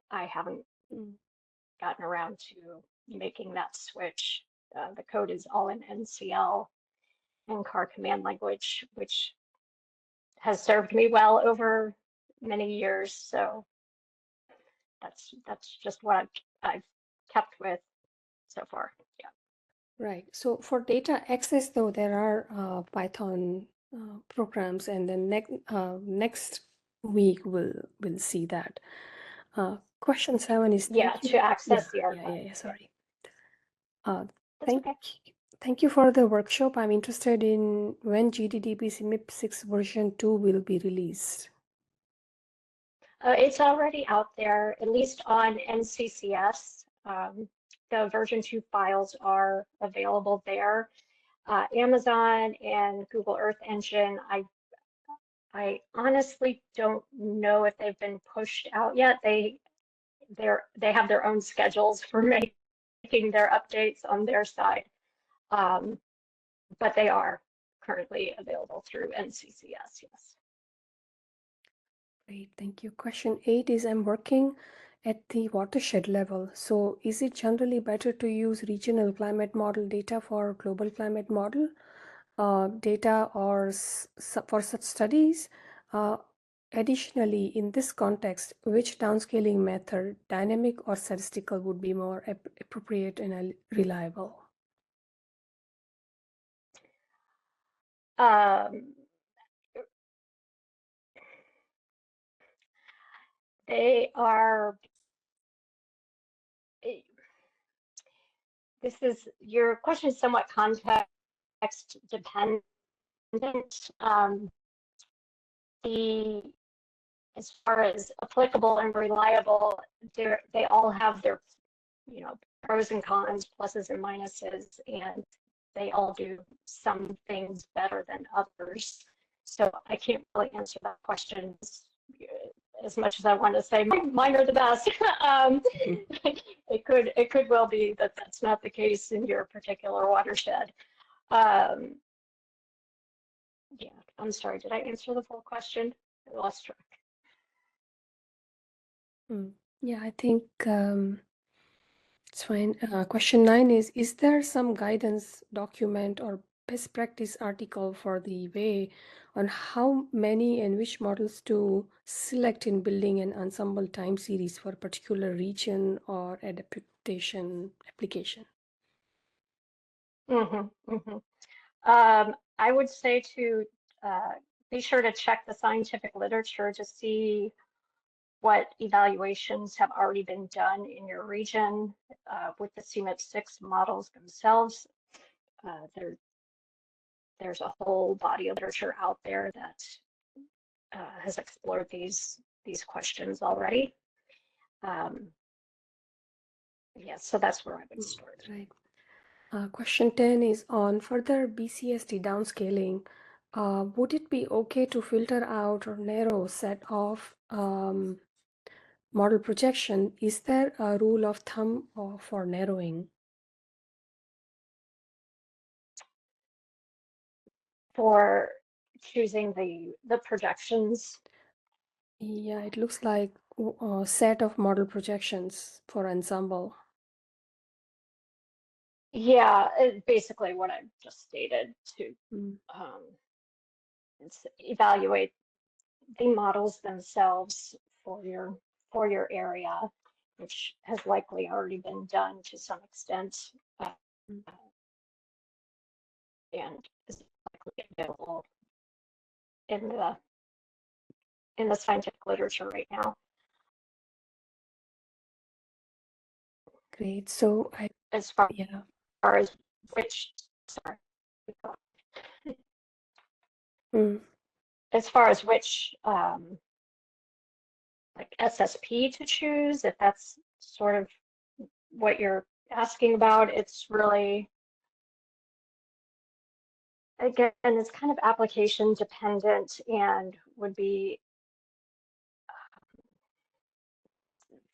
I haven't gotten around to making that switch. The code is all in NCL and car command language, which has served me well over many years. So that's just what I've kept with so far. Yeah. Right. So for data access, though, there are Python programs, and then next week we'll see that. Question 7 is Yeah, thank you. to access the Yeah, archive. sorry. That's Thank okay. thank you for the workshop. I'm interested in when GDDP-CMIP6 version 2 will be released. It's already out there, at least on NCCS. The version 2 files are available there. Amazon and Google Earth Engine, I honestly don't know if they've been pushed out yet. They have their own schedules for making their updates on their side, but they are currently available through NCCS. Yes. Great, thank you. Question 8 is I'm working at the watershed level. So is it generally better to use regional climate model data for global climate model data or for such studies? Additionally, in this context, which downscaling method, dynamic or statistical, would be more appropriate and reliable? They are, your question is somewhat context dependent. As far as applicable and reliable, they all have their, pros and cons, pluses and minuses, and they all do some things better than others. So I can't really answer that question as much as I want to say mine are the best. It could well be that that's not the case in your particular watershed. Yeah, I'm sorry. Did I answer the full question? I lost track. Yeah, I think it's fine. Question 9 is there some guidance document or best practice article for the way on how many and which models to select in building an ensemble time series for a particular region or adaptation application? I would say to be sure to check the scientific literature to see what evaluations have already been done in your region with the CMIP6 models themselves. There's a whole body of literature out there that has explored these questions already. Yeah, so that's where I would start. Right. Question 10 is on further BCSD downscaling. Would it be okay to filter out or narrow set of model projection? Is there a rule of thumb for narrowing? For choosing the projections? Yeah, it looks like a set of model projections for ensemble. Yeah, basically what I've just stated to evaluate the models themselves for your area, which has likely already been done to some extent, and is likely available in the in the scientific literature right now. Great. So As far yeah. as which, sorry, Mm. as far as which like SSP to choose, if that's sort of what you're asking about, it's really, again, it's kind of application dependent and would be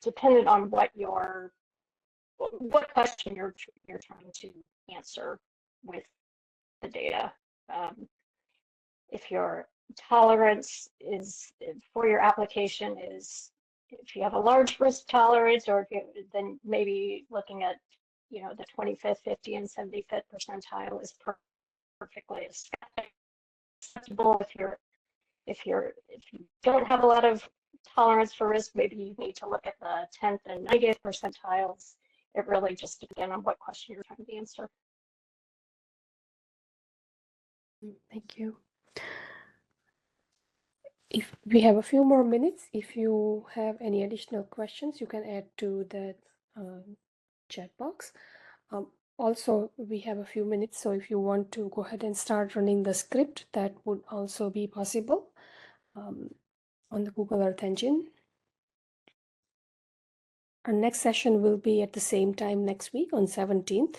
dependent on what question you're trying to answer with the data. If your tolerance is for your application is, if you have a large risk tolerance, or if you, then maybe looking at, you know, the 25th, 50th, and 75th percentile is perfectly acceptable. If you don't have a lot of tolerance for risk, maybe you need to look at the 10th and 90th percentiles. It really just depends on what question you're trying to answer. Thank you. If we have a few more minutes, if you have any additional questions, you can add to that chat box. Also, we have a few minutes, so if you want to go ahead and start running the script, that would also be possible on the Google Earth Engine. Our next session will be at the same time next week on 17th.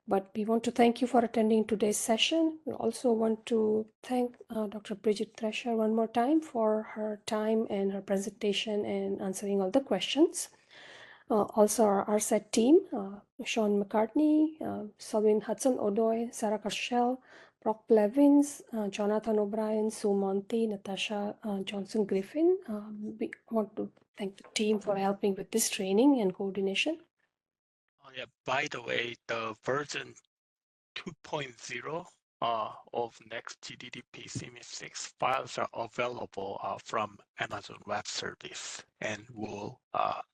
But we want to thank you for attending today's session. We also want to thank Dr. Bridget Thresher one more time for her time and her presentation and answering all the questions. Also our ARSET team, Sean McCartney, Selvin Hudson-Odoi, Sarah Carshell, Brock Blevins, Jonathan O'Brien, Sue Monty, Natasha Johnson-Griffin. We want to thank the team for helping with this training and coordination. Oh, yeah, by the way, the version 2.0 of NEX-GDDP-CMIP6 files are available from Amazon Web Service, and will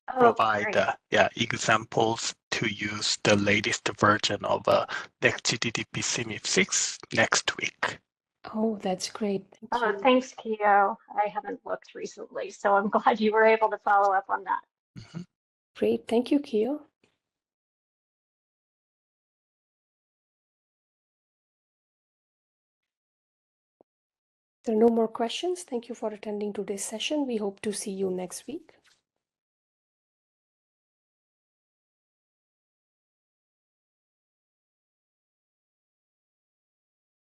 provide examples to use the latest version of NEX-GDDP-CMIP6 next week. Oh, that's great. Thank you. Thanks, Kyo. I haven't looked recently, so I'm glad you were able to follow up on that. Mm-hmm. Great. Thank you, Kyo. There are no more questions. Thank you for attending today's session. We hope to see you next week.